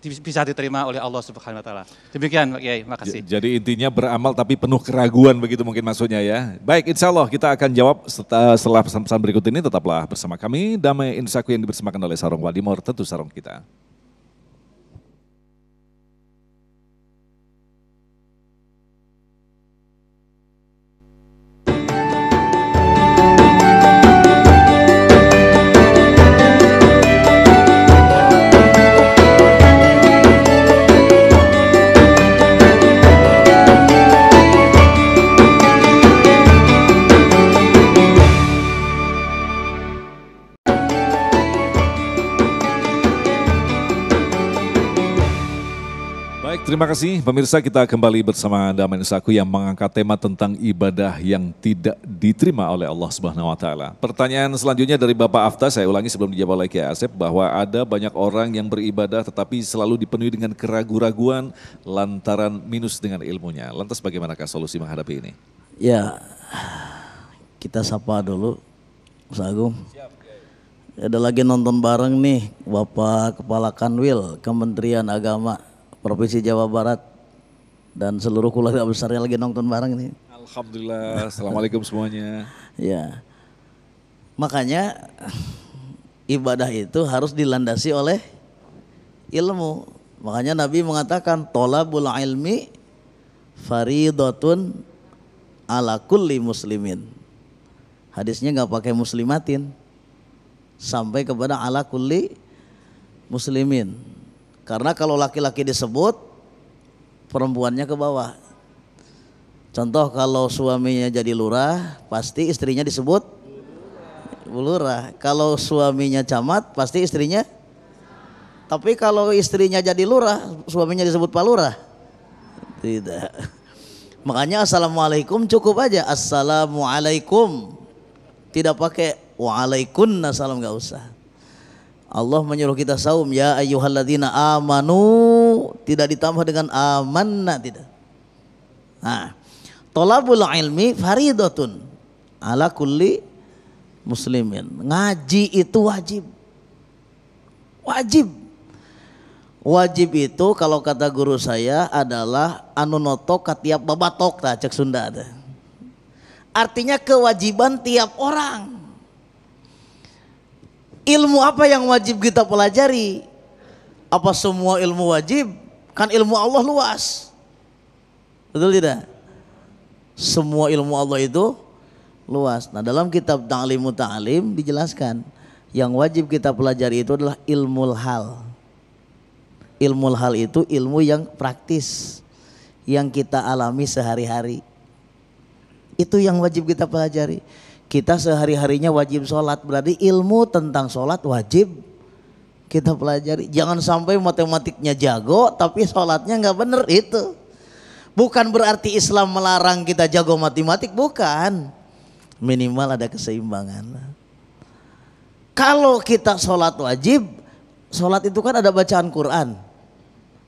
bisa diterima oleh Allah Subhanahu wa taala. Demikian Pak Kiai, makasih. Jadi intinya beramal tapi penuh keraguan, begitu mungkin maksudnya ya. Baik, insya Allah kita akan jawab setelah pesan-pesan berikut ini. Tetaplah bersama kami, Damai Insaku yang dipersembahkan oleh Sarung Wadimor, tentu sarung kita. Terima kasih pemirsa, kita kembali bersama Damai Insaku yang mengangkat tema tentang ibadah yang tidak diterima oleh Allah Subhanahu wa taala. Pertanyaan selanjutnya dari Bapak Afta, saya ulangi sebelum dijawab oleh Kiai Asep, bahwa ada banyak orang yang beribadah tetapi selalu dipenuhi dengan keraguan-raguan lantaran minus dengan ilmunya. Lantas bagaimanakah solusi menghadapi ini? Ya, kita sapa dulu Mas Agung. Ada lagi nonton bareng nih Bapak Kepala Kanwil Kementerian Agama Provinsi Jawa Barat dan seluruh keluarga besarnya lagi nonton bareng nih. Alhamdulillah, assalamualaikum semuanya. Ya, makanya ibadah itu harus dilandasi oleh ilmu. Makanya Nabi mengatakan tolabul ilmi faridatun ala kulli muslimin. Hadisnya nggak pakai muslimatin, sampai kepada ala kulli muslimin. Karena kalau laki-laki disebut, perempuannya ke bawah. Contoh kalau suaminya jadi lurah, pasti istrinya disebut lurah. Kalau suaminya camat, pasti istrinya. Tapi kalau istrinya jadi lurah, suaminya disebut Pak Lurah. Tidak. Makanya assalamualaikum cukup aja. Assalamualaikum. Tidak pakai waalaikumsalam, nggak usah. Allah menyuruh kita saum, ya ayyuhalladzina amanu, tidak ditambah dengan amanna, tidak. Nah, tolabul ilmi faridatun ala kulli muslimin. Ngaji itu wajib. Wajib. Wajib itu kalau kata guru saya adalah anu notok tiap babatok tah cek Sunda teh. Artinya kewajiban tiap orang. Ilmu apa yang wajib kita pelajari? Apa semua ilmu wajib? Kan ilmu Allah luas. Betul tidak? Semua ilmu Allah itu luas. Nah, dalam kitab Ta'limu Ta'lim dijelaskan yang wajib kita pelajari itu adalah ilmul hal. Ilmul hal itu ilmu yang praktis, yang kita alami sehari-hari. Itu yang wajib kita pelajari. Kita sehari-harinya wajib sholat, berarti ilmu tentang sholat wajib kita pelajari. Jangan sampai matematiknya jago tapi sholatnya nggak bener. Itu bukan berarti Islam melarang kita jago matematik, bukan. Minimal ada keseimbangan. Kalau kita sholat wajib, sholat itu kan ada bacaan Quran,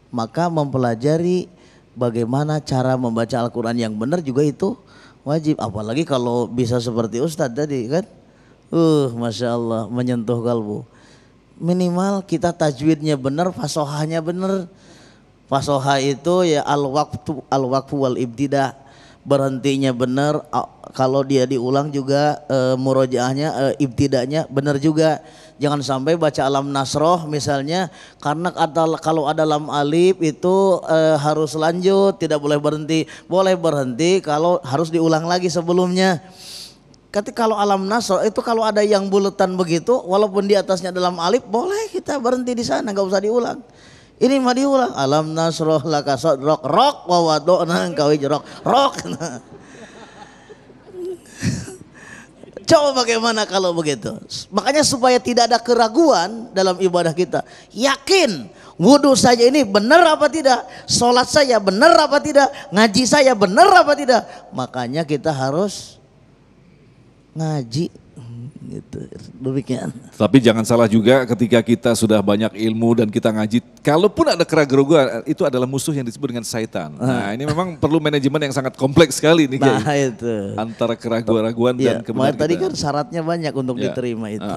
maka mempelajari bagaimana cara membaca Al-Quran yang benar juga itu wajib. Apalagi kalau bisa seperti Ustadz tadi kan, Masya Allah, menyentuh kalbu. Minimal kita tajwidnya benar, fasohahnya benar. Fasoha itu ya al-waqfu wal ibtida, berhentinya benar. Kalau dia diulang juga murojaahnya, ibtidanya benar juga. Jangan sampai baca alam nasroh misalnya, karena kalau ada lam alif itu harus lanjut, tidak boleh berhenti. Boleh berhenti kalau harus diulang lagi sebelumnya. Ketika kalau alam nasroh itu kalau ada yang buletan begitu, walaupun di atasnya dalam alif, boleh kita berhenti di sana, nggak usah diulang. Ini mah diulang, alam nasroh laka sadrak rok wa wado'na engkau ijrok rok. Coba bagaimana kalau begitu? Makanya supaya tidak ada keraguan dalam ibadah kita, yakin wudhu saja ini benar apa tidak, sholat saya benar apa tidak, ngaji saya benar apa tidak. Makanya kita harus ngaji gitu, demikian. Tapi jangan salah juga ketika kita sudah banyak ilmu dan kita ngaji, kalaupun ada keraguan, itu adalah musuh yang disebut dengan syaitan. Nah, ini memang perlu manajemen yang sangat kompleks sekali nih, nah, itu antara keraguan-raguan dan kebenaran kita. Tadi kan syaratnya banyak untuk diterima itu.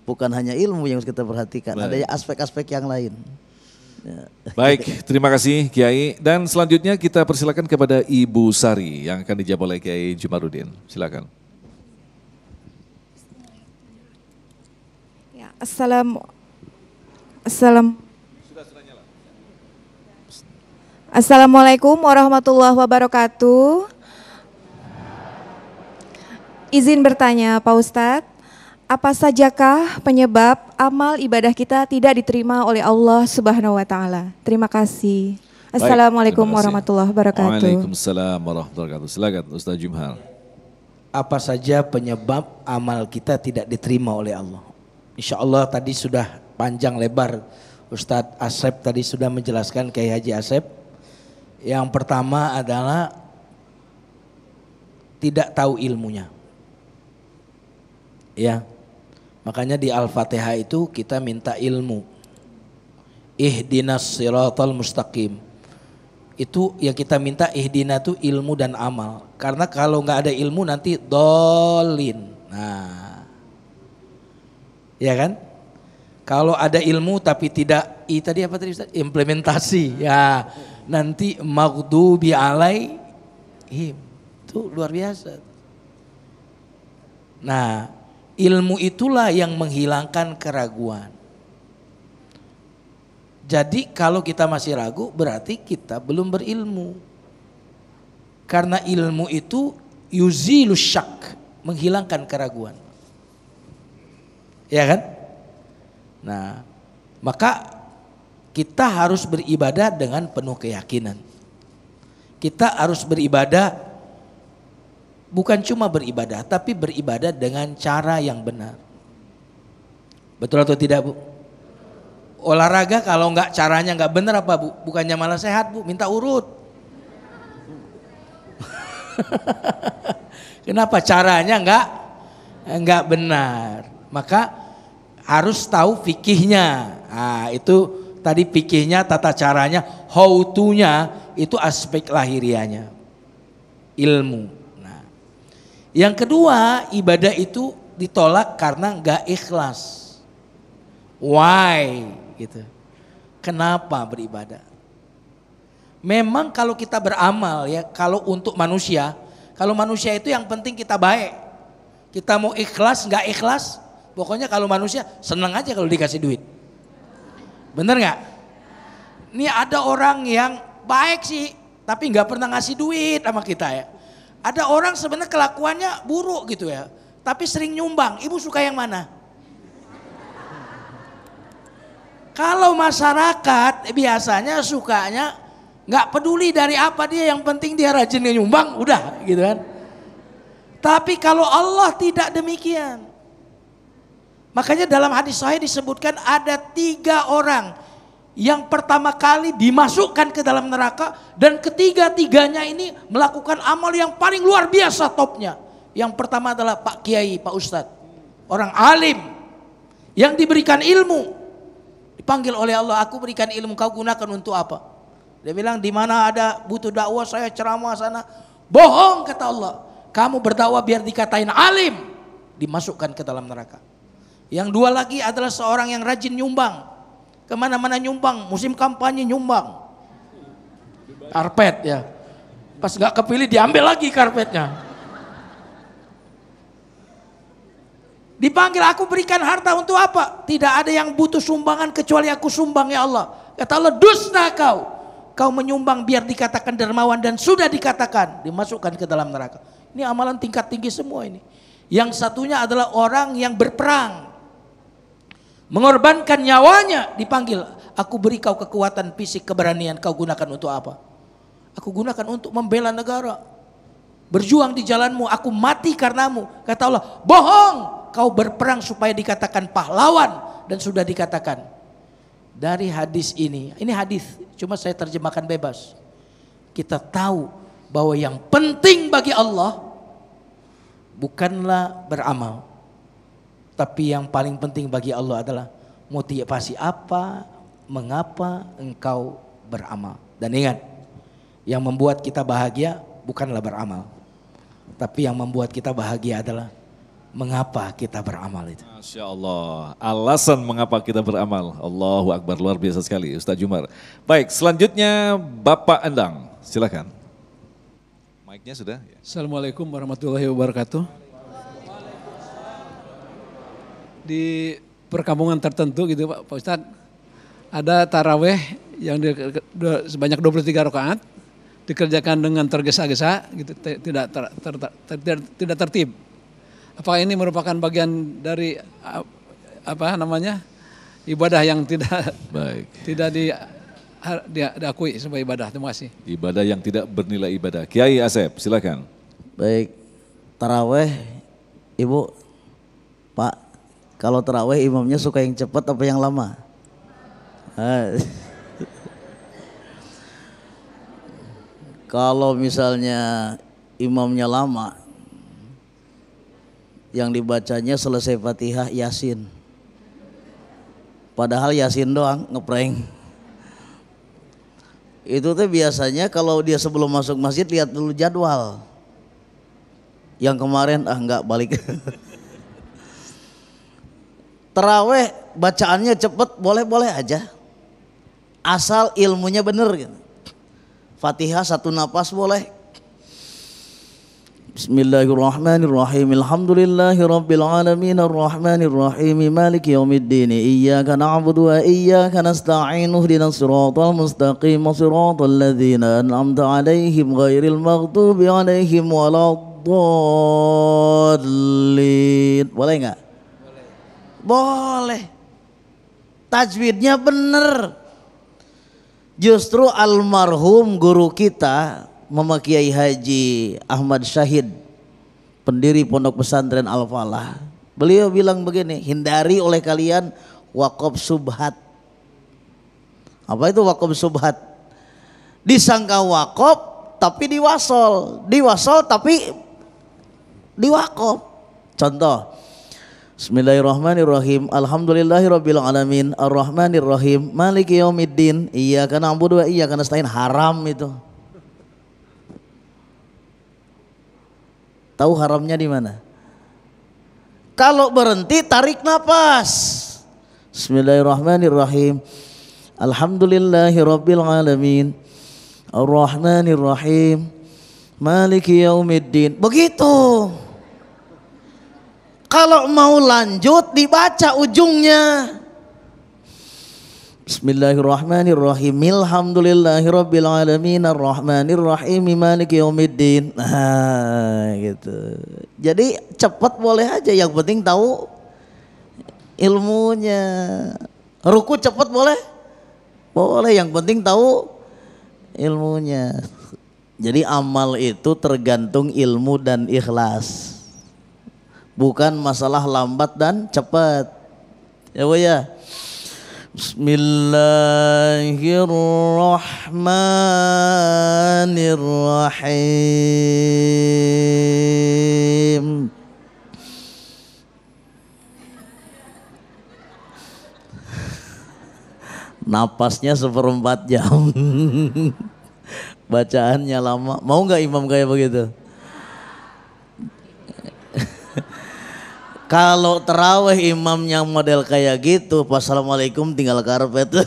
Bukan hanya ilmu yang harus kita perhatikan, ada aspek-aspek yang lain. Baik, terima kasih Kiai. Dan selanjutnya kita persilakan kepada Ibu Sari yang akan dijawab oleh Kiai Jumaruddin. Silakan. Assalamualaikum warahmatullahi wabarakatuh. Izin bertanya Pak Ustadz, apa sajakah penyebab amal ibadah kita tidak diterima oleh Allah Subhanahu wa Ta'ala? Terima kasih. Assalamualaikum warahmatullahi wabarakatuh. Waalaikumsalam warahmatullahi wabarakatuh. Silakan Ustaz Jumhar. Apa saja penyebab amal kita tidak diterima oleh Allah? Insya Allah tadi sudah panjang lebar Ustadz Asep tadi sudah menjelaskan, Kiai Haji Asep. Yang pertama adalah tidak tahu ilmunya. Ya, makanya di Al-Fatihah itu kita minta ilmu. Ihdinas siratal mustaqim. Itu yang kita minta, ihdina itu ilmu dan amal. Karena kalau nggak ada ilmu nanti dolin. Nah, ya kan? Kalau ada ilmu tapi tidak tadi apa tadi Ustaz? Implementasi. Ya, nanti maghdubi alaihim. Itu luar biasa. Nah, ilmu itulah yang menghilangkan keraguan. Jadi kalau kita masih ragu berarti kita belum berilmu. Karena ilmu itu yuzilus syak, menghilangkan keraguan. Ya kan? Nah, maka kita harus beribadah dengan penuh keyakinan. Kita harus beribadah, bukan cuma beribadah, tapi beribadah dengan cara yang benar. Betul atau tidak, Bu? Olahraga kalau enggak caranya enggak benar apa, Bu? Bukannya malah sehat, Bu, minta urut. Kenapa? Caranya enggak benar. Maka harus tahu fikihnya. Nah, itu tadi fikihnya, tata caranya, how to-nya itu aspek lahirianya. Ilmu. Nah, yang kedua, ibadah itu ditolak karena enggak ikhlas. Why? Gitu. Kenapa beribadah? Memang kalau kita beramal ya, kalau untuk manusia, kalau manusia itu yang penting kita baik. Kita mau ikhlas, enggak ikhlas, pokoknya kalau manusia senang aja kalau dikasih duit. Bener nggak? Ini ada orang yang baik sih, tapi nggak pernah ngasih duit sama kita ya. Ada orang sebenarnya kelakuannya buruk gitu ya, tapi sering nyumbang. Ibu suka yang mana? Kalau masyarakat biasanya sukanya nggak peduli dari apa dia, yang penting dia rajin nyumbang, udah gitu kan. Tapi kalau Allah tidak demikian. Makanya dalam hadis sahih disebutkan ada 3 orang yang pertama kali dimasukkan ke dalam neraka, dan ketiga-tiganya ini melakukan amal yang paling luar biasa topnya. Yang pertama adalah Pak Kiai, Pak Ustadz, orang alim yang diberikan ilmu, dipanggil oleh Allah, aku berikan ilmu, kau gunakan untuk apa? Dia bilang, di mana ada butuh dakwah saya ceramah sana. Bohong kata Allah, kamu berdakwah biar dikatain alim, dimasukkan ke dalam neraka. Yang 2 lagi adalah seorang yang rajin nyumbang, kemana-mana nyumbang, musim kampanye nyumbang karpet ya, pas gak kepilih diambil lagi karpetnya. Dipanggil, aku berikan harta untuk apa? Tidak ada yang butuh sumbangan kecuali aku sumbang ya Allah. Kata Allah, dusta kau menyumbang biar dikatakan dermawan, dan sudah dikatakan dimasukkan ke dalam neraka. Ini amalan tingkat tinggi semua ini. Yang satunya adalah orang yang berperang, mengorbankan nyawanya, dipanggil, aku beri kau kekuatan fisik, keberanian, kau gunakan untuk apa? Aku gunakan untuk membela negara, berjuang di jalanmu, aku mati karenamu. Kata Allah, bohong, kau berperang supaya dikatakan pahlawan, dan sudah dikatakan. Dari hadis ini hadis, cuma saya terjemahkan bebas. Kita tahu bahwa yang penting bagi Allah bukanlah beramal, tapi yang paling penting bagi Allah adalah motivasi apa, mengapa engkau beramal. Dan ingat, yang membuat kita bahagia bukanlah beramal, tapi yang membuat kita bahagia adalah mengapa kita beramal itu. Masya Allah, alasan mengapa kita beramal. Allahu Akbar, luar biasa sekali Ustaz Jumar. Baik, selanjutnya Bapak Endang, silakan. Mic-nya sudah. Assalamualaikum warahmatullahi wabarakatuh. Di perkampungan tertentu gitu Pak Ustadz, ada taraweh yang sebanyak 23 rakaat dikerjakan dengan tergesa-gesa gitu, tidak tertib. Apakah ini merupakan bagian dari ibadah yang tidak diakui sebagai ibadah? Terima kasih. Ibadah yang tidak bernilai ibadah. Kiai Asep, silakan. Baik, taraweh, Ibu, Pak, kalau taraweh imamnya suka yang cepat apa yang lama? Kalau misalnya imamnya lama, yang dibacanya selesai Fatihah Yasin, padahal Yasin doang ngeprank. Itu tuh biasanya kalau dia sebelum masuk masjid lihat dulu jadwal. Yang kemarin enggak balik. Taraweh bacaannya cepet boleh-boleh aja, asal ilmunya bener gitu. Fatihah 1 napas boleh. Bismillahirrahmanirrahim. Alhamdulillahirabbil alamin arrahmanir rahim maliki yaumiddin iyyaka na'budu wa iyyaka nasta'in ihdinas siratal mustaqim siratal ladzina an'amta 'alaihim ghairil maghdubi 'alaihim waladdallin. Boleh enggak? Boleh. Tajwidnya bener. Justru almarhum guru kita Mama Kiai Haji Ahmad Syahid, pendiri Pondok Pesantren Al-Falah, beliau bilang begini, hindari oleh kalian waqaf subhat. Apa itu waqaf subhat? Disangka waqaf tapi diwasol, diwasol tapi diwaqaf. Contoh, Bismillahirrahmanirrahim. Alhamdulillahirabbil alamin arrahmanir rahim maliki yaumiddin iyyaka na'budu wa iyyaka nasta'in. Haram itu. Tahu haramnya di mana? Kalau berhenti tarik nafas. Bismillahirrahmanirrahim. Alhamdulillahirabbil alamin arrahmanir rahim maliki yaumiddin. Begitu. Kalau mau lanjut dibaca ujungnya. Bismillahirrahmanirrahim. Alhamdulillahirabbil alamin arrahmanirrahim maliki yaumiddin. Nah, gitu. Jadi cepat boleh aja, yang penting tahu ilmunya. Ruku cepat boleh? Boleh, yang penting tahu ilmunya. Jadi amal itu tergantung ilmu dan ikhlas. Bukan masalah lambat dan cepat. Ya Bu ya. Bismillahirrahmanirrahim. Napasnya 1/4 jam. Bacaannya lama. Mau nggak imam kayak begitu? Kalau terawih imamnya model kayak gitu, Assalamualaikum tinggal karpet.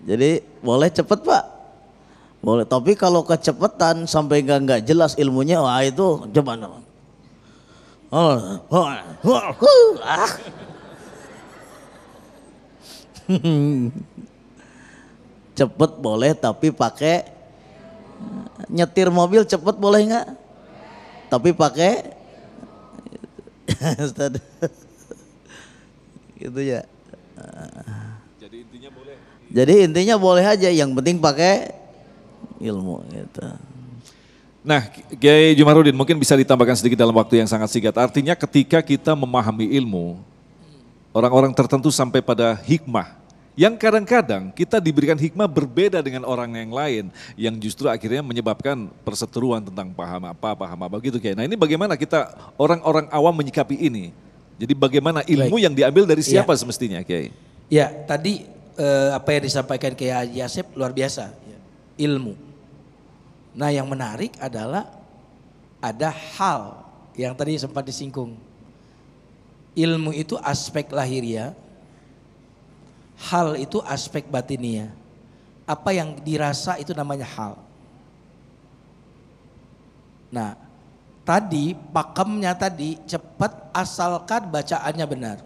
Jadi boleh cepet Pak, boleh. Tapi kalau kecepatan sampai nggak jelas ilmunya, wah itu coba. Cepet boleh, tapi pakai nyetir mobil cepet boleh nggak? Tapi pakai gitu ya. Jadi intinya boleh aja, yang penting pakai ilmu gitu. Nah, Kiai Jumarudin mungkin bisa ditambahkan sedikit dalam waktu yang sangat singkat. Artinya ketika kita memahami ilmu, orang-orang tertentu sampai pada hikmah. Yang kadang-kadang kita diberikan hikmah berbeda dengan orang yang lain, yang justru akhirnya menyebabkan perseteruan tentang paham apa gitu Kiai. Nah ini bagaimana kita orang-orang awam menyikapi ini? Jadi bagaimana ilmu yang diambil dari siapa semestinya Kiai? Ya tadi apa yang disampaikan Kiai Haji Asep luar biasa, ilmu. Nah yang menarik adalah ada hal yang tadi sempat disinggung. Ilmu itu aspek lahiriah. Hal itu aspek batinia. Apa yang dirasa itu namanya hal. Nah, tadi pakemnya tadi cepat asalkan bacaannya benar.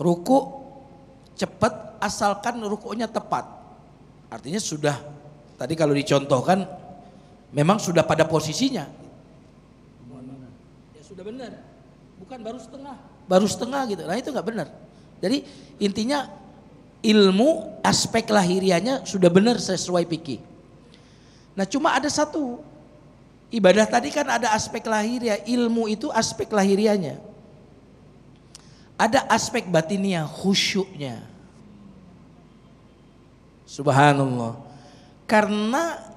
Ruku cepat asalkan rukunya tepat. Artinya sudah, tadi kalau dicontohkan memang sudah pada posisinya. Ya sudah benar. Bukan baru setengah. Baru setengah gitu. Nah itu nggak benar. Jadi intinya ilmu aspek lahiriahnya sudah benar sesuai fikih. Nah cuma ada satu, ibadah tadi kan ada aspek lahiriah, ilmu itu aspek lahiriahnya. Ada aspek batiniah, khusyuknya. Subhanallah. Karena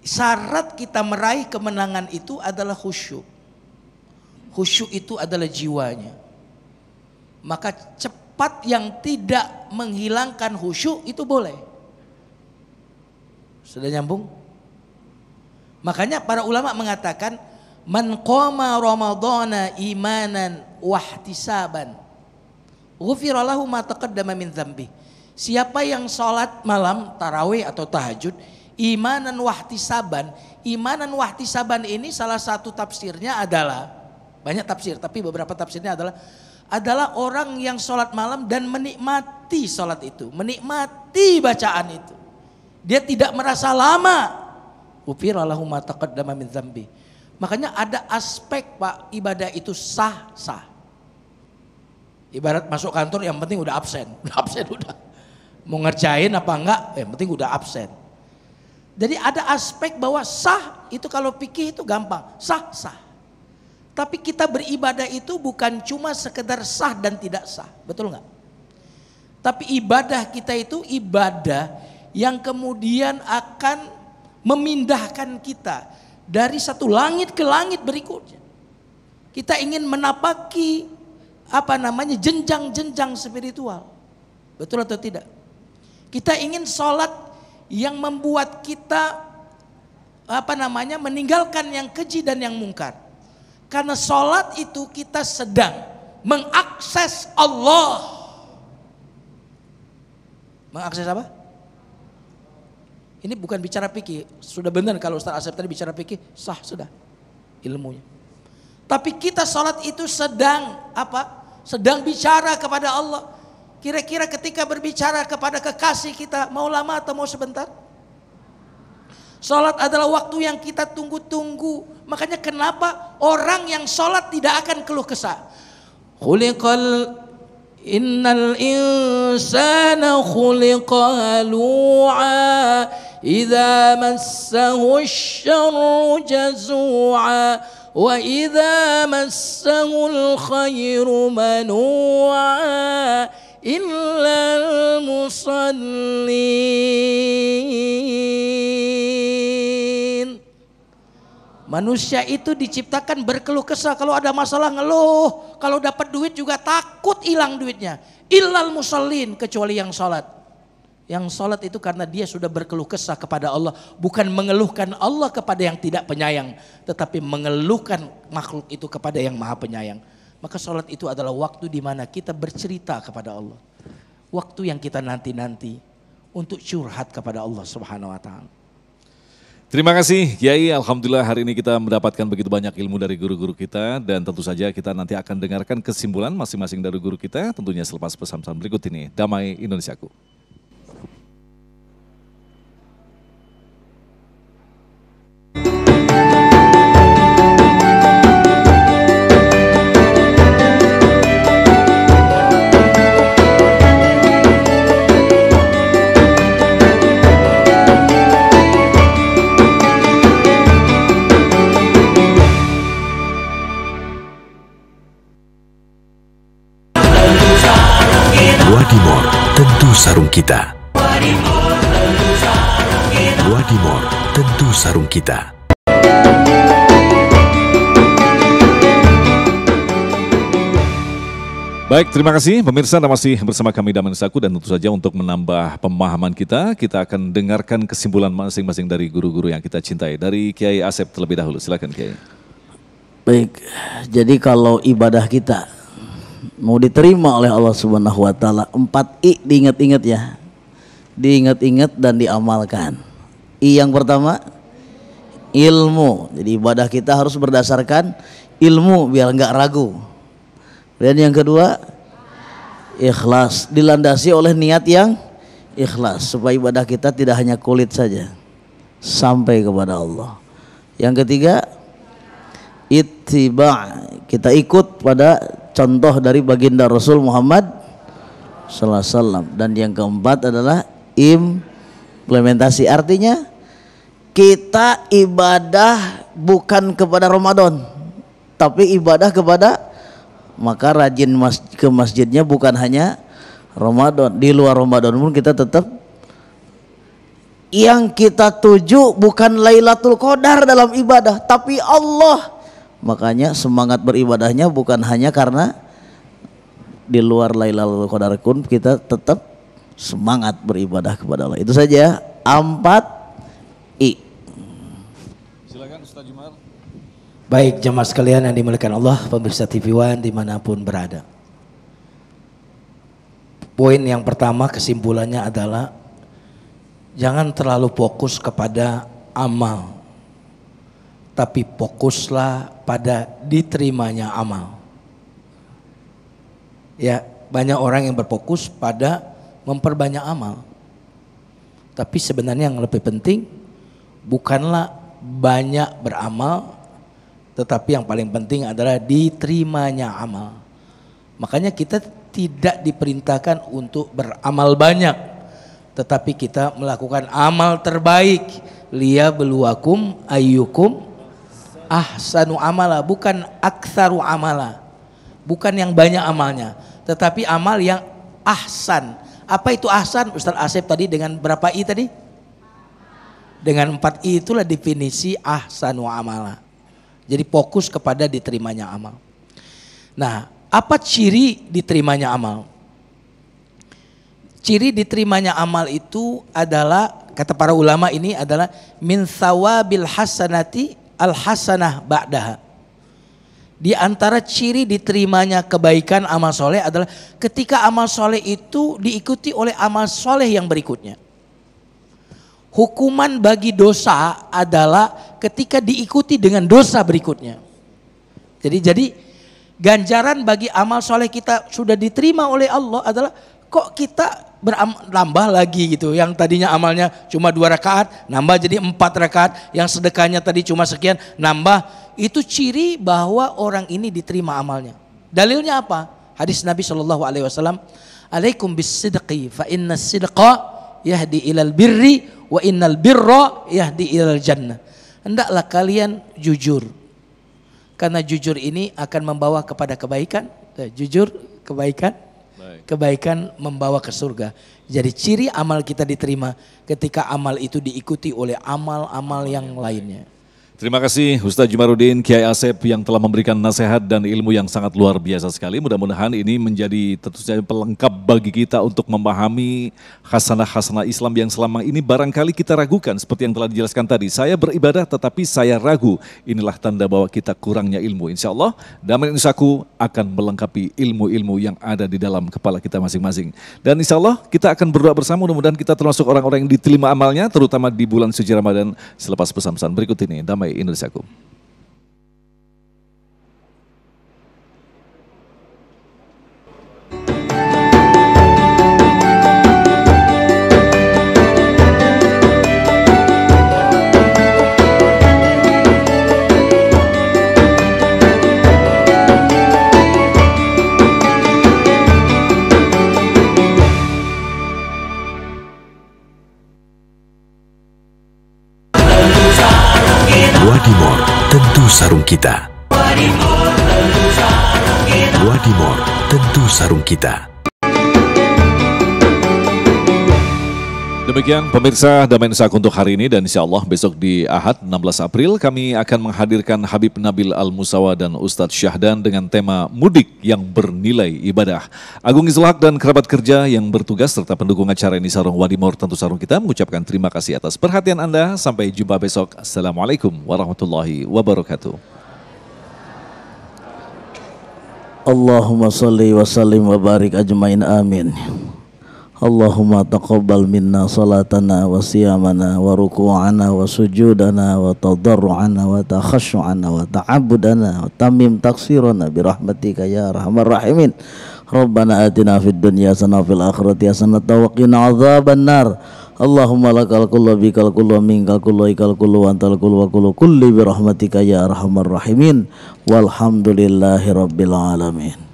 syarat kita meraih kemenangan itu adalah khusyuk. Khusyuk itu adalah jiwanya. Maka cepat yang tidak menghilangkan khusyuk itu boleh. Sudah nyambung? Makanya para ulama mengatakan man qama ramadhana imanan wahtisaban ghufira lahu ma taqaddama min dzambi. Siapa yang sholat malam tarawih atau tahajud imanan wahtisaban. Imanan wahtisaban ini salah satu tafsirnya adalah, banyak tafsir tapi beberapa tafsirnya adalah orang yang sholat malam dan menikmati sholat itu, menikmati bacaan itu. Dia tidak merasa lama. Ghufira lahu ma taqaddama min dzambi. Makanya ada aspek Pak, ibadah itu sah. Ibarat masuk kantor yang penting udah absen udah. Mau ngerjain apa enggak, yang penting udah absen. Jadi ada aspek bahwa sah itu kalau fikih itu gampang, sah. Tapi kita beribadah itu bukan cuma sekedar sah dan tidak sah, betul nggak? Tapi ibadah kita itu ibadah yang kemudian akan memindahkan kita dari satu langit ke langit berikutnya. Kita ingin menapaki jenjang-jenjang spiritual, betul atau tidak? Kita ingin sholat yang membuat kita meninggalkan yang keji dan yang mungkar. Karena sholat itu kita sedang mengakses Allah. Mengakses apa? Ini bukan bicara fikih. Sudah benar kalau Ustaz Asep tadi bicara fikih, sah sudah ilmunya. Tapi kita sholat itu sedang apa? Sedang bicara kepada Allah. Kira-kira ketika berbicara kepada kekasih kita, mau lama atau mau sebentar? Sholat adalah waktu yang kita tunggu-tunggu. Makanya kenapa orang yang sholat tidak akan keluh kesah. Innal insana khuliqa halu'a idza massahu asy-syarru jazua wa idza massahu al-khairu manu'a illal musallin. Manusia itu diciptakan berkeluh kesah. Kalau ada masalah ngeluh, kalau dapat duit juga takut hilang duitnya. Illal musallin, kecuali yang sholat. Yang sholat itu karena dia sudah berkeluh kesah kepada Allah, bukan mengeluhkan Allah kepada yang tidak penyayang, tetapi mengeluhkan makhluk itu kepada yang maha penyayang. Maka sholat itu adalah waktu di mana kita bercerita kepada Allah. Waktu yang kita nanti-nanti untuk curhat kepada Allah Subhanahu wa taala. Terima kasih Kiai, alhamdulillah hari ini kita mendapatkan begitu banyak ilmu dari guru-guru kita dan tentu saja kita nanti akan dengarkan kesimpulan masing-masing dari guru kita tentunya selepas pesan-pesan berikut ini. Damai Indonesiaku. Wadimor, tentu sarung kita. Wadimor, tentu sarung kita. Baik, terima kasih pemirsa, Anda masih bersama kami Damai Indonesiaku dan tentu saja untuk menambah pemahaman kita akan dengarkan kesimpulan masing-masing dari guru-guru yang kita cintai. Dari Kiai Asep terlebih dahulu, silakan Kiai. Baik, jadi kalau ibadah kita mau diterima oleh Allah Subhanahu wa taala, 4 I diingat-ingat ya. Diingat-ingat dan diamalkan. I yang pertama ilmu. Jadi ibadah kita harus berdasarkan ilmu biar enggak ragu. Dan yang kedua ikhlas, dilandasi oleh niat yang ikhlas supaya ibadah kita tidak hanya kulit saja sampai kepada Allah. Yang ketiga ittiba', kita ikut pada contoh dari baginda Rasul Muhammad sallallahu alaihi wasallam. Dan yang keempat adalah implementasi, artinya kita ibadah bukan kepada Ramadan tapi ibadah kepada, maka rajin ke masjidnya bukan hanya Ramadan, di luar Ramadan pun kita tetap. Yang kita tuju bukan Lailatul Qadar dalam ibadah tapi Allah. Makanya semangat beribadahnya bukan hanya karena di luar Lailatul Qadar pun kita tetap semangat beribadah kepada Allah. Itu saja 4 I. Silakan Ustaz Jumar. Baik jemaah sekalian yang dimuliakan Allah, pemirsa TV One dimanapun berada. Poin yang pertama kesimpulannya adalah jangan terlalu fokus kepada amal, tapi fokuslah pada diterimanya amal. Ya, banyak orang yang berfokus pada memperbanyak amal. Tapi sebenarnya yang lebih penting bukanlah banyak beramal, tetapi yang paling penting adalah diterimanya amal. Makanya kita tidak diperintahkan untuk beramal banyak, tetapi kita melakukan amal terbaik. Liyabluwakum ayyukum ahsanu amala, bukan aktsaru amala, bukan yang banyak amalnya, tetapi amal yang ahsan. Apa itu ahsan? Ustaz Asep tadi dengan berapa I tadi? Dengan 4 I itulah definisi ahsanu amala. Jadi fokus kepada diterimanya amal. Nah, apa ciri diterimanya amal? Ciri diterimanya amal itu adalah, kata para ulama ini adalah min thawabil hasanati al hasanah ba'daha. Di antara ciri diterimanya kebaikan amal soleh adalah ketika amal soleh itu diikuti oleh amal soleh yang berikutnya. Hukuman bagi dosa adalah ketika diikuti dengan dosa berikutnya. Jadi ganjaran bagi amal soleh kita sudah diterima oleh Allah adalah kok kita nambah lagi gitu. Yang tadinya amalnya cuma 2 rakaat, nambah jadi 4 rakaat. Yang sedekahnya tadi cuma sekian, nambah. Itu ciri bahwa orang ini diterima amalnya. Dalilnya apa? Hadis Nabi SAW, alaikum bis-sidqi fa inna sidqa yahdi ilal birri wa innal birra yahdi ilal jannah. Hendaklah kalian jujur. Karena jujur ini akan membawa kepada kebaikan. Jujur, kebaikan. Kebaikan membawa ke surga. Jadi ciri amal kita diterima ketika amal itu diikuti oleh amal-amal yang lainnya. Terima kasih Ustaz Jumaruddin Kiai Asep yang telah memberikan nasihat dan ilmu yang sangat luar biasa sekali. Mudah-mudahan ini menjadi tentu saja pelengkap bagi kita untuk memahami khasanah-khasanah Islam yang selama ini barangkali kita ragukan. Seperti yang telah dijelaskan tadi, saya beribadah tetapi saya ragu. Inilah tanda bahwa kita kurangnya ilmu. Insya Allah Damai Indonesiaku akan melengkapi ilmu-ilmu yang ada di dalam kepala kita masing-masing. Dan insya Allah kita akan berdoa bersama, mudah-mudahan kita termasuk orang-orang yang diterima amalnya, terutama di bulan suci Ramadan selepas pesan-pesan berikut ini. Damai Indonesiaku. Wadimor, tentu sarung kita. Wadimor, tentu sarung kita. Demikian pemirsa Damai Indonesiaku untuk hari ini, dan insya Allah besok di Ahad 16 April kami akan menghadirkan Habib Nabil Al-Musawa dan Ustadz Syahdan dengan tema Mudik yang Bernilai Ibadah. Agung Izulhaq dan kerabat kerja yang bertugas serta pendukung acara ini Sarung Wadimor tentu sarung kita mengucapkan terima kasih atas perhatian Anda. Sampai jumpa besok. Assalamualaikum warahmatullahi wabarakatuh. Allahumma salli wa sallim wa barik ajmain amin. Allahumma taqabbal minna salatana wa siyamana wa ruku'ana wa sujudana wa tadarru'ana wa takhashu'ana wa ta'abudana wa tamim taksirana birahmatika ya arhamar rahimin. Rabbana atina fid dunya hasanah fil akhirati hasanah wa qina adzaban nar. Allahumma lakal kullu bikal kullu minkal kullu ikal kullu antal kullu wa kullu kulli birahmatika ya arhamar rahimin. Walhamdulillahi rabbil alamin.